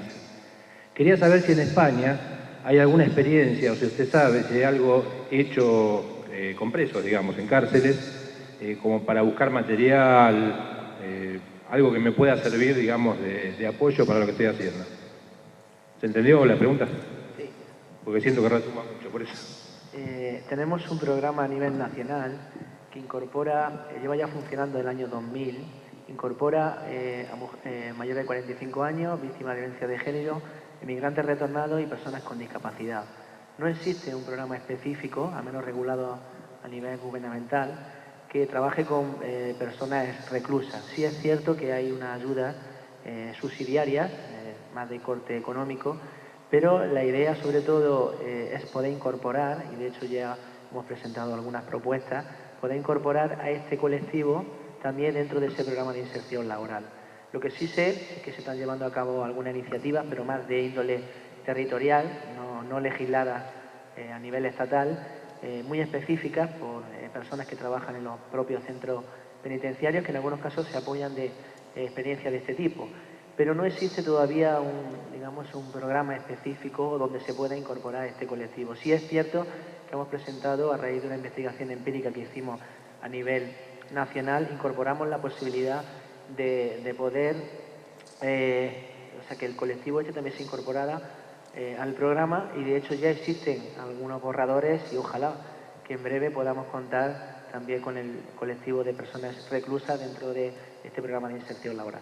Quería saber si en España hay alguna experiencia, o si usted sabe, si hay algo hecho con presos, digamos, en cárceles, como para buscar material, algo que me pueda servir, digamos, de apoyo para lo que estoy haciendo. ¿Se entendió la pregunta? Sí. Porque siento que retoma mucho, por eso. Tenemos un programa a nivel nacional que incorpora, lleva ya funcionando el año 2000, incorpora a mayores de 45 años, víctimas de violencia de género, inmigrantes retornados y personas con discapacidad. No existe un programa específico, al menos regulado a nivel gubernamental, que trabaje con personas reclusas. Sí es cierto que hay una ayuda subsidiaria, más de corte económico, pero la idea sobre todo es poder incorporar, y de hecho ya hemos presentado algunas propuestas, poder incorporar a este colectivo también dentro de ese programa de inserción laboral. Lo que sí sé es que se están llevando a cabo algunas iniciativas, pero más de índole territorial, no legisladas a nivel estatal, muy específicas por personas que trabajan en los propios centros penitenciarios, que en algunos casos se apoyan de experiencias de este tipo. Pero no existe todavía un programa específico donde se pueda incorporar este colectivo. Sí es cierto que hemos presentado, a raíz de una investigación empírica que hicimos a nivel nacional, incorporamos la posibilidad de poder, o sea, que el colectivo este también se incorporara al programa, y de hecho ya existen algunos borradores y ojalá que en breve podamos contar también con el colectivo de personas reclusas dentro de este programa de inserción laboral.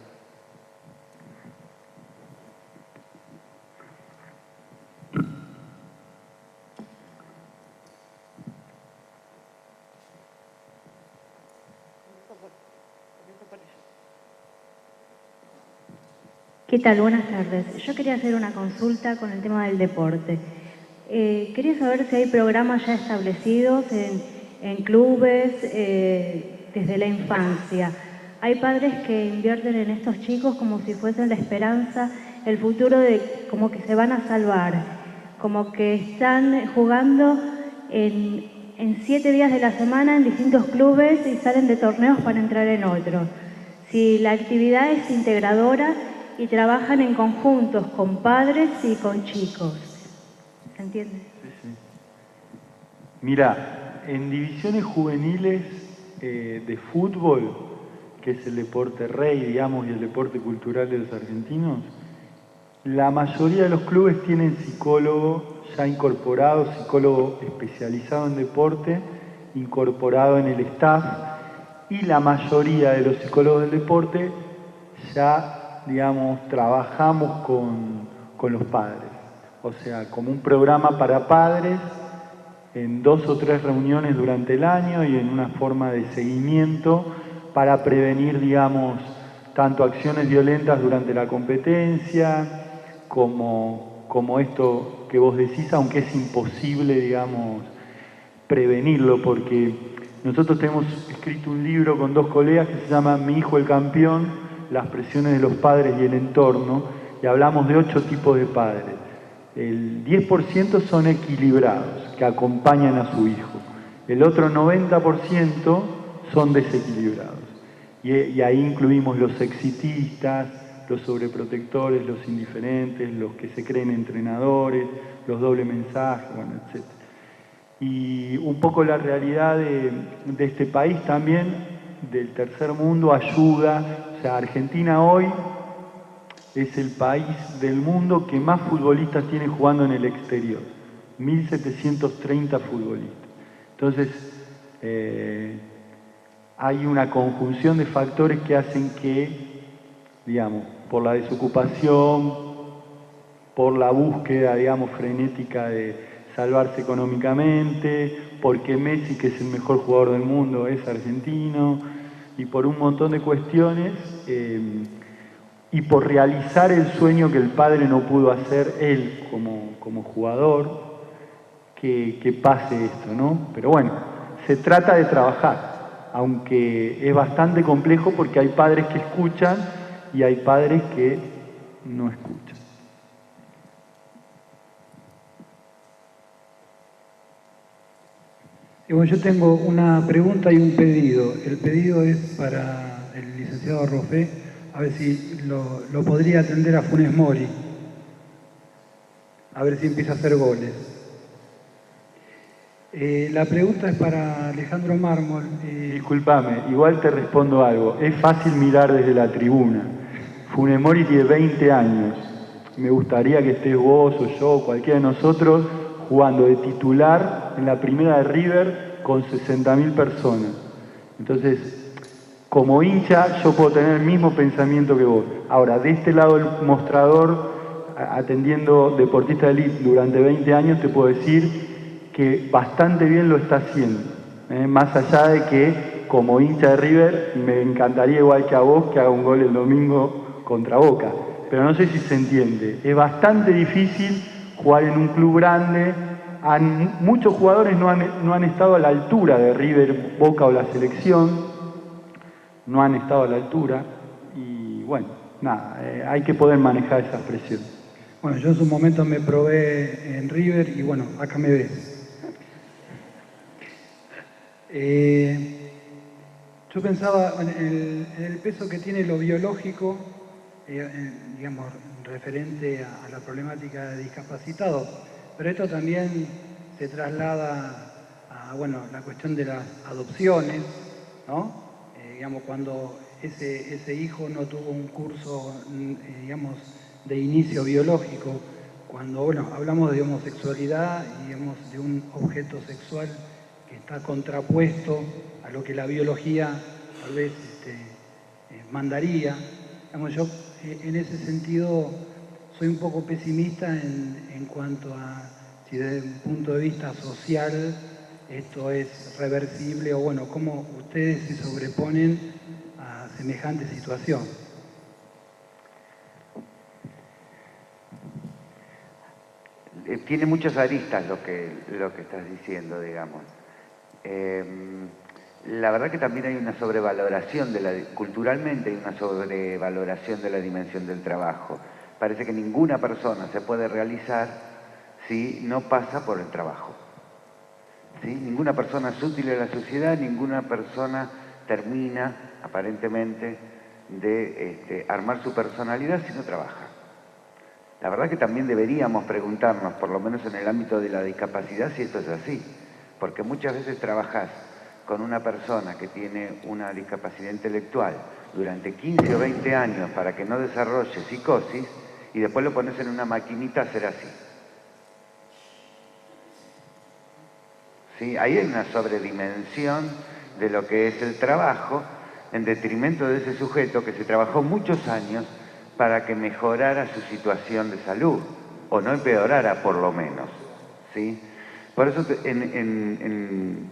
¿Qué tal? Buenas tardes. Yo quería hacer una consulta con el tema del deporte. Quería saber si hay programas ya establecidos en clubes desde la infancia. Hay padres que invierten en estos chicos como si fuesen la esperanza, el futuro de como que se van a salvar, como que están jugando en 7 días de la semana en distintos clubes y salen de torneos para entrar en otros. Si la actividad es integradora y trabajan en conjuntos con padres y con chicos. ¿Se entiende? Sí, sí. Mira, en divisiones juveniles de fútbol, que es el deporte rey, digamos, y el deporte cultural de los argentinos, la mayoría de los clubes tienen psicólogo ya incorporado, psicólogo especializado en deporte, incorporado en el staff, y la mayoría de los psicólogos del deporte ya, digamos, trabajamos con los padres. O sea, como un programa para padres, en 2 o 3 reuniones durante el año y en una forma de seguimiento para prevenir, digamos, tanto acciones violentas durante la competencia, como esto que vos decís, aunque es imposible, digamos, prevenirlo, porque nosotros tenemos escrito un libro con 2 colegas que se llama Mi hijo el campeón, las presiones de los padres y el entorno, y hablamos de 8 tipos de padres. El 10% son equilibrados, que acompañan a su hijo. El otro 90% son desequilibrados. Y ahí incluimos los exitistas, los sobreprotectores, los indiferentes, los que se creen entrenadores, los doble mensajes, bueno, etc. Y un poco la realidad de este país también, del tercer mundo, ayuda. O sea, Argentina hoy es el país del mundo que más futbolistas tiene jugando en el exterior. 1.730 futbolistas. Entonces, hay una conjunción de factores que hacen que, digamos, por la desocupación, por la búsqueda, digamos, frenética de salvarse económicamente, porque Messi, que es el mejor jugador del mundo, es argentino, y por un montón de cuestiones, y por realizar el sueño que el padre no pudo hacer él como jugador, que pase esto, ¿no? Pero bueno, se trata de trabajar, aunque es bastante complejo porque hay padres que escuchan y hay padres que no escuchan. Y bueno, yo tengo una pregunta y un pedido. El pedido es para el licenciado Roffé, a ver si lo podría atender a Funes Mori, a ver si empieza a hacer goles. La pregunta es para Alejandro Mármol. Disculpame, igual te respondo algo. Es fácil mirar desde la tribuna. Funes Mori tiene 20 años. Me gustaría que estés vos o yo o cualquiera de nosotros jugando de titular en la primera de River con 60.000 personas. Entonces, como hincha, yo puedo tener el mismo pensamiento que vos. Ahora, de este lado del mostrador, atendiendo deportistas de elite durante 20 años, te puedo decir que bastante bien lo está haciendo. Más allá de que, como hincha de River, me encantaría, igual que a vos, que haga un gol el domingo contra Boca. Pero no sé si se entiende. Es bastante difícil jugar en un club grande. Muchos jugadores no han estado a la altura de River, Boca o la selección. No han estado a la altura. Y bueno, nada, hay que poder manejar esa presión. Bueno, yo en su momento me probé en River y bueno, acá me ves. Yo pensaba en el peso que tiene lo biológico, digamos, referente a la problemática de discapacitados, pero esto también se traslada a, bueno, la cuestión de las adopciones, ¿no? Digamos, cuando ese hijo no tuvo un curso, digamos, de inicio biológico, cuando, bueno, hablamos de homosexualidad y, digamos, de un objeto sexual que está contrapuesto a lo que la biología tal vez mandaría. Digamos, yo en ese sentido soy un poco pesimista en cuanto a si desde un punto de vista social esto es reversible o bueno, cómo ustedes se sobreponen a semejante situación. Tiene muchas aristas lo que estás diciendo, digamos. La verdad que también hay una sobrevaloración, culturalmente hay una sobrevaloración de la dimensión del trabajo. Parece que ninguna persona se puede realizar si no pasa por el trabajo. ¿Sí? Ninguna persona es útil a la sociedad, ninguna persona termina, aparentemente, de armar su personalidad si no trabaja. La verdad que también deberíamos preguntarnos, por lo menos en el ámbito de la discapacidad, si esto es así. Porque muchas veces trabajás con una persona que tiene una discapacidad intelectual durante 15 o 20 años para que no desarrolle psicosis y después lo pones en una maquinita a hacer así. ¿Sí? Ahí hay una sobredimensión de lo que es el trabajo en detrimento de ese sujeto que se trabajó muchos años para que mejorara su situación de salud, o no empeorara por lo menos, ¿sí? Por eso en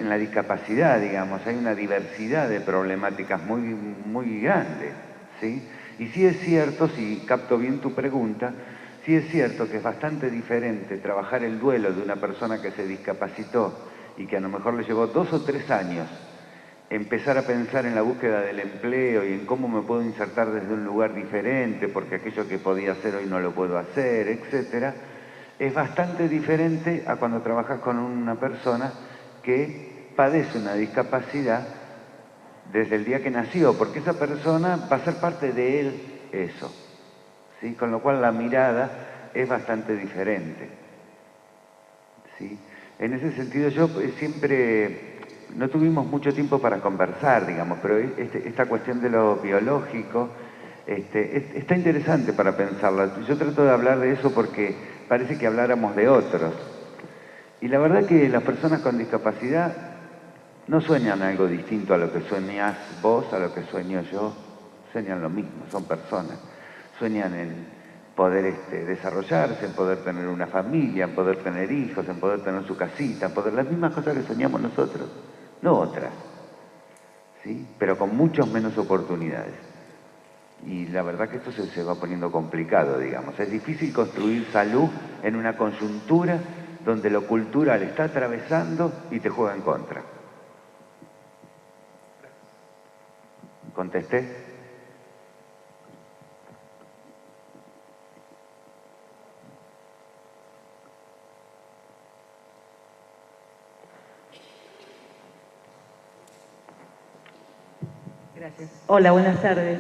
la discapacidad, digamos, hay una diversidad de problemáticas muy grande, ¿sí? Y sí es cierto, si capto bien tu pregunta, sí es cierto que es bastante diferente trabajar el duelo de una persona que se discapacitó y que a lo mejor le llevó 2 o 3 años empezar a pensar en la búsqueda del empleo y en cómo me puedo insertar desde un lugar diferente, porque aquello que podía hacer hoy no lo puedo hacer, etcétera, es bastante diferente a cuando trabajas con una persona que padece una discapacidad desde el día que nació, porque esa persona va a ser parte de él eso, ¿sí? Con lo cual la mirada es bastante diferente, ¿sí? En ese sentido yo siempre, no tuvimos mucho tiempo para conversar, digamos, pero esta cuestión de lo biológico está interesante para pensarla. Yo trato de hablar de eso porque parece que habláramos de otros. Y la verdad que las personas con discapacidad no sueñan algo distinto a lo que sueñas vos, a lo que sueño yo. Sueñan lo mismo, son personas. Sueñan en poder desarrollarse, en poder tener una familia, en poder tener hijos, en poder tener su casita, en poder las mismas cosas que soñamos nosotros, no otras, ¿sí? Pero con muchas menos oportunidades. Y la verdad que esto se va poniendo complicado, digamos. Es difícil construir salud en una coyuntura donde lo cultural está atravesando y te juega en contra. ¿Contesté? Gracias. Hola, buenas tardes.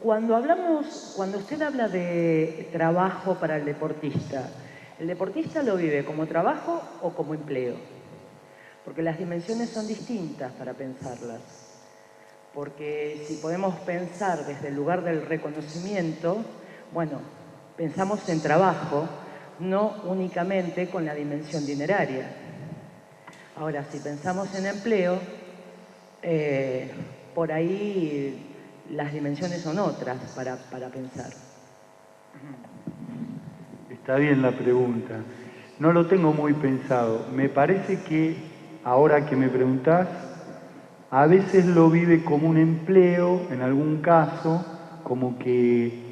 Cuando usted habla de trabajo para ¿el deportista lo vive como trabajo o como empleo? Porque las dimensiones son distintas para pensarlas. Porque si podemos pensar desde el lugar del reconocimiento, bueno, pensamos en trabajo, no únicamente con la dimensión dineraria. Ahora, si pensamos en empleo, por ahí las dimensiones son otras para pensar. Está bien la pregunta. No lo tengo muy pensado. Me parece que, ahora que me preguntás, a veces lo vive como un empleo, en algún caso, como que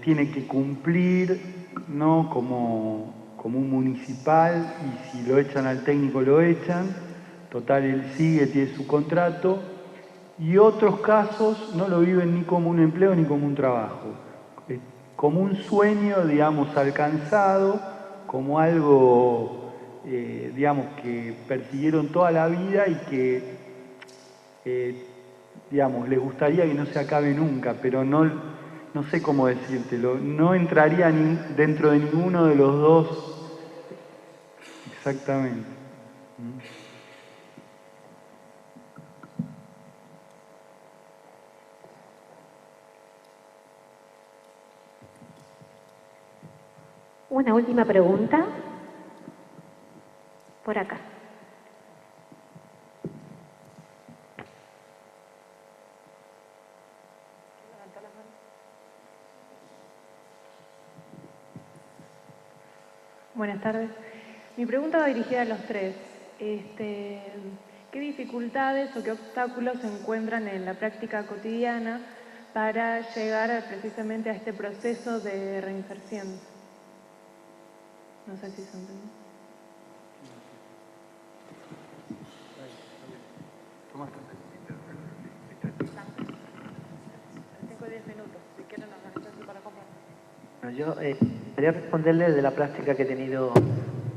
tiene que cumplir, ¿no? Como un municipal, y si lo echan al técnico lo echan. Total, él sigue, tiene su contrato. Y otros casos no lo viven ni como un empleo ni como un trabajo. Como un sueño, digamos, alcanzado, como algo, digamos, que persiguieron toda la vida y que, digamos, les gustaría que no se acabe nunca, pero no sé cómo decírtelo. No entraría dentro de ninguno de los dos exactamente. Una última pregunta. Por acá. Buenas tardes. Mi pregunta va dirigida a los tres. ¿Qué dificultades o qué obstáculos se encuentran en la práctica cotidiana para llegar precisamente a este proceso de reinserción? No sé si se entiende. Tengo 10 minutos, si quieren organizarse para comer. Yo quería responderle de la práctica que he tenido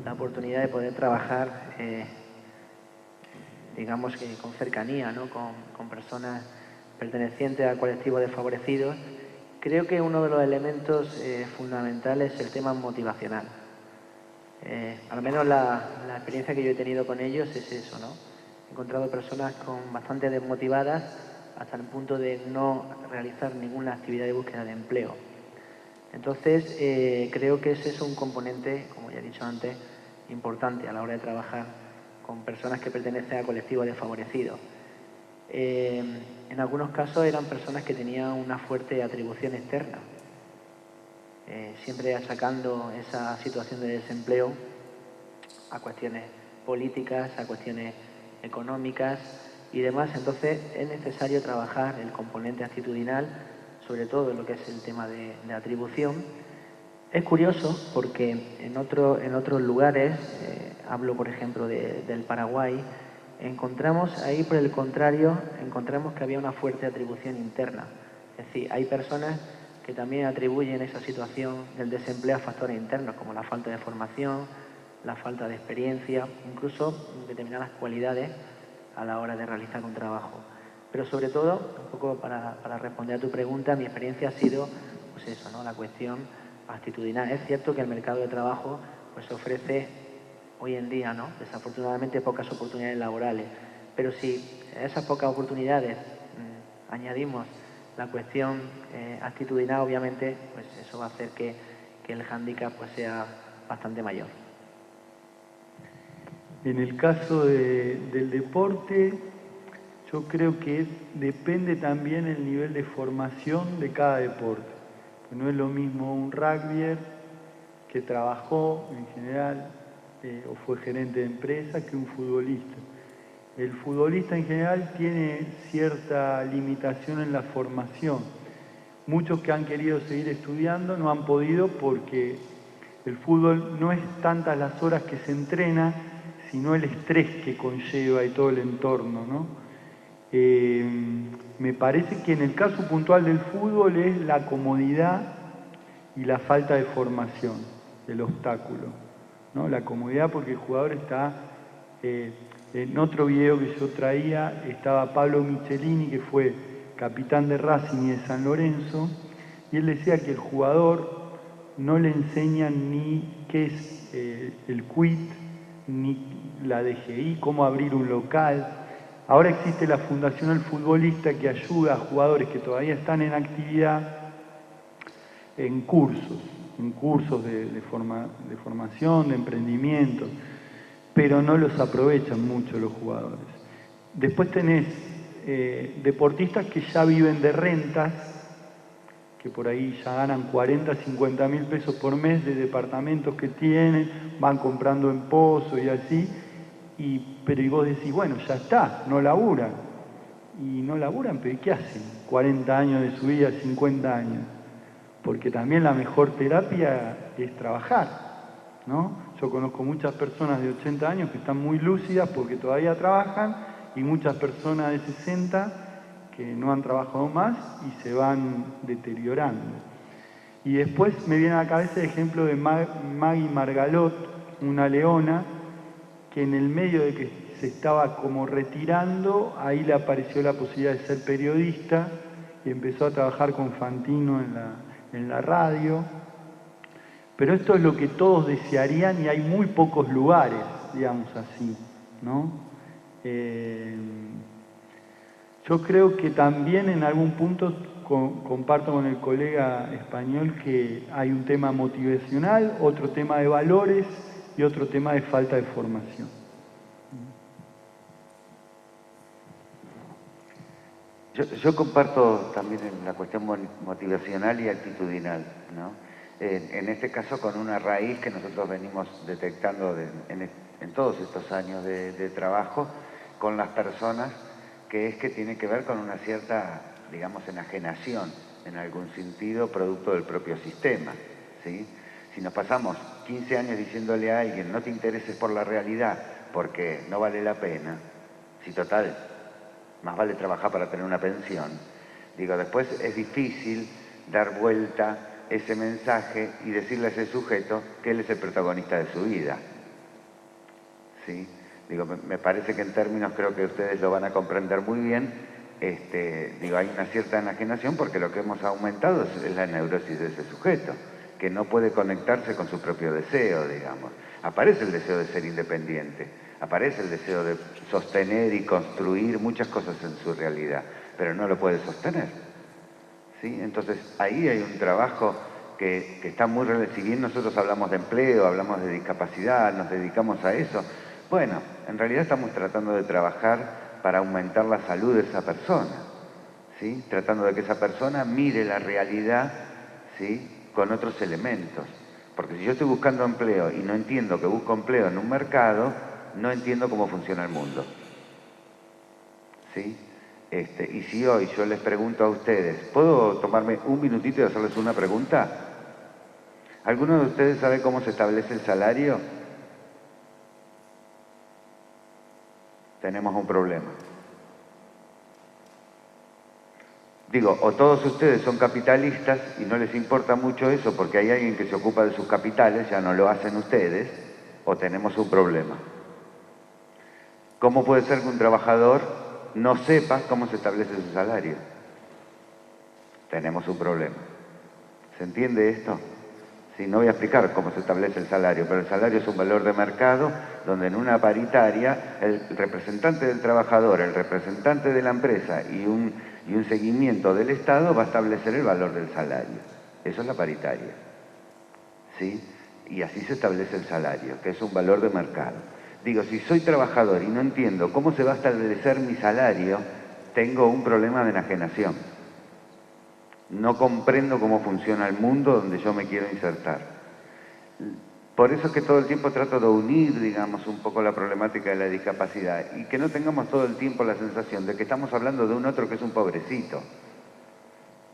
la oportunidad de poder trabajar, digamos que con cercanía, ¿no? con personas pertenecientes al colectivo desfavorecidos. Creo que uno de los elementos fundamentales es el tema motivacional. Al menos la experiencia que yo he tenido con ellos es eso, ¿no? He encontrado personas bastante desmotivadas hasta el punto de no realizar ninguna actividad de búsqueda de empleo. Entonces, creo que ese es un componente, como ya he dicho antes, importante a la hora de trabajar con personas que pertenecen a colectivos desfavorecidos. En algunos casos eran personas que tenían una fuerte atribución externa, siempre achacando esa situación de desempleo a cuestiones políticas, a cuestiones económicas y demás. Entonces es necesario trabajar el componente actitudinal, sobre todo en lo que es el tema de atribución. Es curioso porque en otros lugares, hablo por ejemplo del Paraguay, Encontramos ahí, por el contrario, encontramos que había una fuerte atribución interna. Es decir, hay personas que también atribuyen esa situación del desempleo a factores internos, como la falta de formación, la falta de experiencia, incluso determinadas cualidades a la hora de realizar un trabajo. Pero sobre todo, un poco para responder a tu pregunta, mi experiencia ha sido, pues eso, ¿no? La cuestión actitudinal. Es cierto que el mercado de trabajo pues ofrece hoy en día, ¿no? Desafortunadamente, pocas oportunidades laborales. Pero si a esas pocas oportunidades añadimos la cuestión actitudinal, obviamente, pues eso va a hacer que el hándicap pues sea bastante mayor. En el caso del deporte, yo creo que depende también el nivel de formación de cada deporte. No es lo mismo un rugbyer que trabajó en general o fue gerente de empresa que un futbolista. El futbolista en general tiene cierta limitación en la formación. Muchos que han querido seguir estudiando no han podido porque el fútbol no es tantas las horas que se entrena, sino el estrés que conlleva y todo el entorno, ¿no? Me parece que en el caso puntual del fútbol es la comodidad y la falta de formación, el obstáculo, ¿no? La comodidad porque el jugador está... en otro video que yo traía estaba Pablo Michelini, que fue capitán de Racing y de San Lorenzo, y él decía que el jugador no le enseñan ni qué es el quit, ni la DGI, cómo abrir un local. Ahora existe la Fundación El Futbolista que ayuda a jugadores que todavía están en actividad en cursos de formación, de emprendimiento, pero no los aprovechan mucho los jugadores. Después tenés deportistas que ya viven de rentas, que por ahí ya ganan 40, 50 mil pesos por mes de departamentos que tienen, van comprando en pozo y así, pero vos decís, bueno, ya está, no laburan. Y no laburan, pero ¿y qué hacen? 40 años de su vida, 50 años. Porque también la mejor terapia es trabajar, ¿no? Yo conozco muchas personas de 80 años que están muy lúcidas porque todavía trabajan y muchas personas de 60 que no han trabajado más y se van deteriorando. Y después me viene a la cabeza el ejemplo de Maggie Margalot, una leona, que en el medio de que se estaba como retirando, ahí le apareció la posibilidad de ser periodista y empezó a trabajar con Fantino en la radio. Pero esto es lo que todos desearían y hay muy pocos lugares, digamos así, ¿no? Yo creo que también en algún punto comparto con el colega español que hay un tema motivacional, otro tema de valores y otro tema de falta de formación. Yo comparto también en la cuestión motivacional y actitudinal, ¿no? En este caso con una raíz que nosotros venimos detectando en todos estos años de trabajo con las personas, que tiene que ver con una cierta, digamos, enajenación, en algún sentido, producto del propio sistema, ¿sí? Si nos pasamos 15 años diciéndole a alguien, no te intereses por la realidad, porque no vale la pena, si total, más vale trabajar para tener una pensión, digo, después es difícil dar vuelta ese mensaje y decirle a ese sujeto que él es el protagonista de su vida, ¿sí? Digo, me parece que en términos, creo que ustedes lo van a comprender muy bien, digo, hay una cierta enajenación porque lo que hemos aumentado es la neurosis de ese sujeto, que no puede conectarse con su propio deseo, digamos. Aparece el deseo de ser independiente, aparece el deseo de sostener y construir muchas cosas en su realidad, pero no lo puede sostener, ¿sí? Entonces, ahí hay un trabajo que está muy relacionado. Si bien nosotros hablamos de empleo, hablamos de discapacidad, nos dedicamos a eso, bueno, en realidad estamos tratando de trabajar para aumentar la salud de esa persona, ¿sí? Tratando de que esa persona mire la realidad, ¿sí?, con otros elementos. Porque si yo estoy buscando empleo y no entiendo que busco empleo en un mercado, no entiendo cómo funciona el mundo, ¿sí? Y si hoy yo les pregunto a ustedes, ¿puedo tomarme un minutito y hacerles una pregunta? ¿Alguno de ustedes sabe cómo se establece el salario? tenemos un problema. Digo, o todos ustedes son capitalistas y no les importa mucho eso porque hay alguien que se ocupa de sus capitales, ya no lo hacen ustedes, o tenemos un problema. ¿Cómo puede ser que un trabajador no sepa cómo se establece su salario? Tenemos un problema. ¿Se entiende esto? Sí, no voy a explicar cómo se establece el salario, pero el salario es un valor de mercado donde en una paritaria el representante del trabajador, el representante de la empresa y un seguimiento del Estado va a establecer el valor del salario. Eso es la paritaria. ¿Sí? Y así se establece el salario, que es un valor de mercado. Digo, si soy trabajador y no entiendo cómo se va a establecer mi salario, tengo un problema de enajenación. No comprendo cómo funciona el mundo donde yo me quiero insertar. Por eso es que todo el tiempo trato de unir, digamos, un poco la problemática de la discapacidad y que no tengamos todo el tiempo la sensación de que estamos hablando de un otro que es un pobrecito.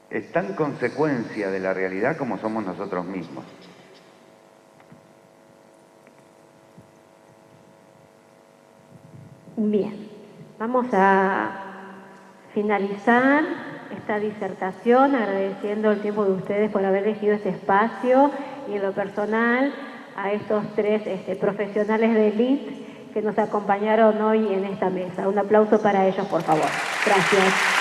Es tan consecuencia de la realidad como somos nosotros mismos. Bien, vamos a finalizar esta disertación agradeciendo el tiempo de ustedes por haber elegido este espacio y en lo personal a estos tres profesionales de élite que nos acompañaron hoy en esta mesa. Un aplauso para ellos, por favor. Gracias.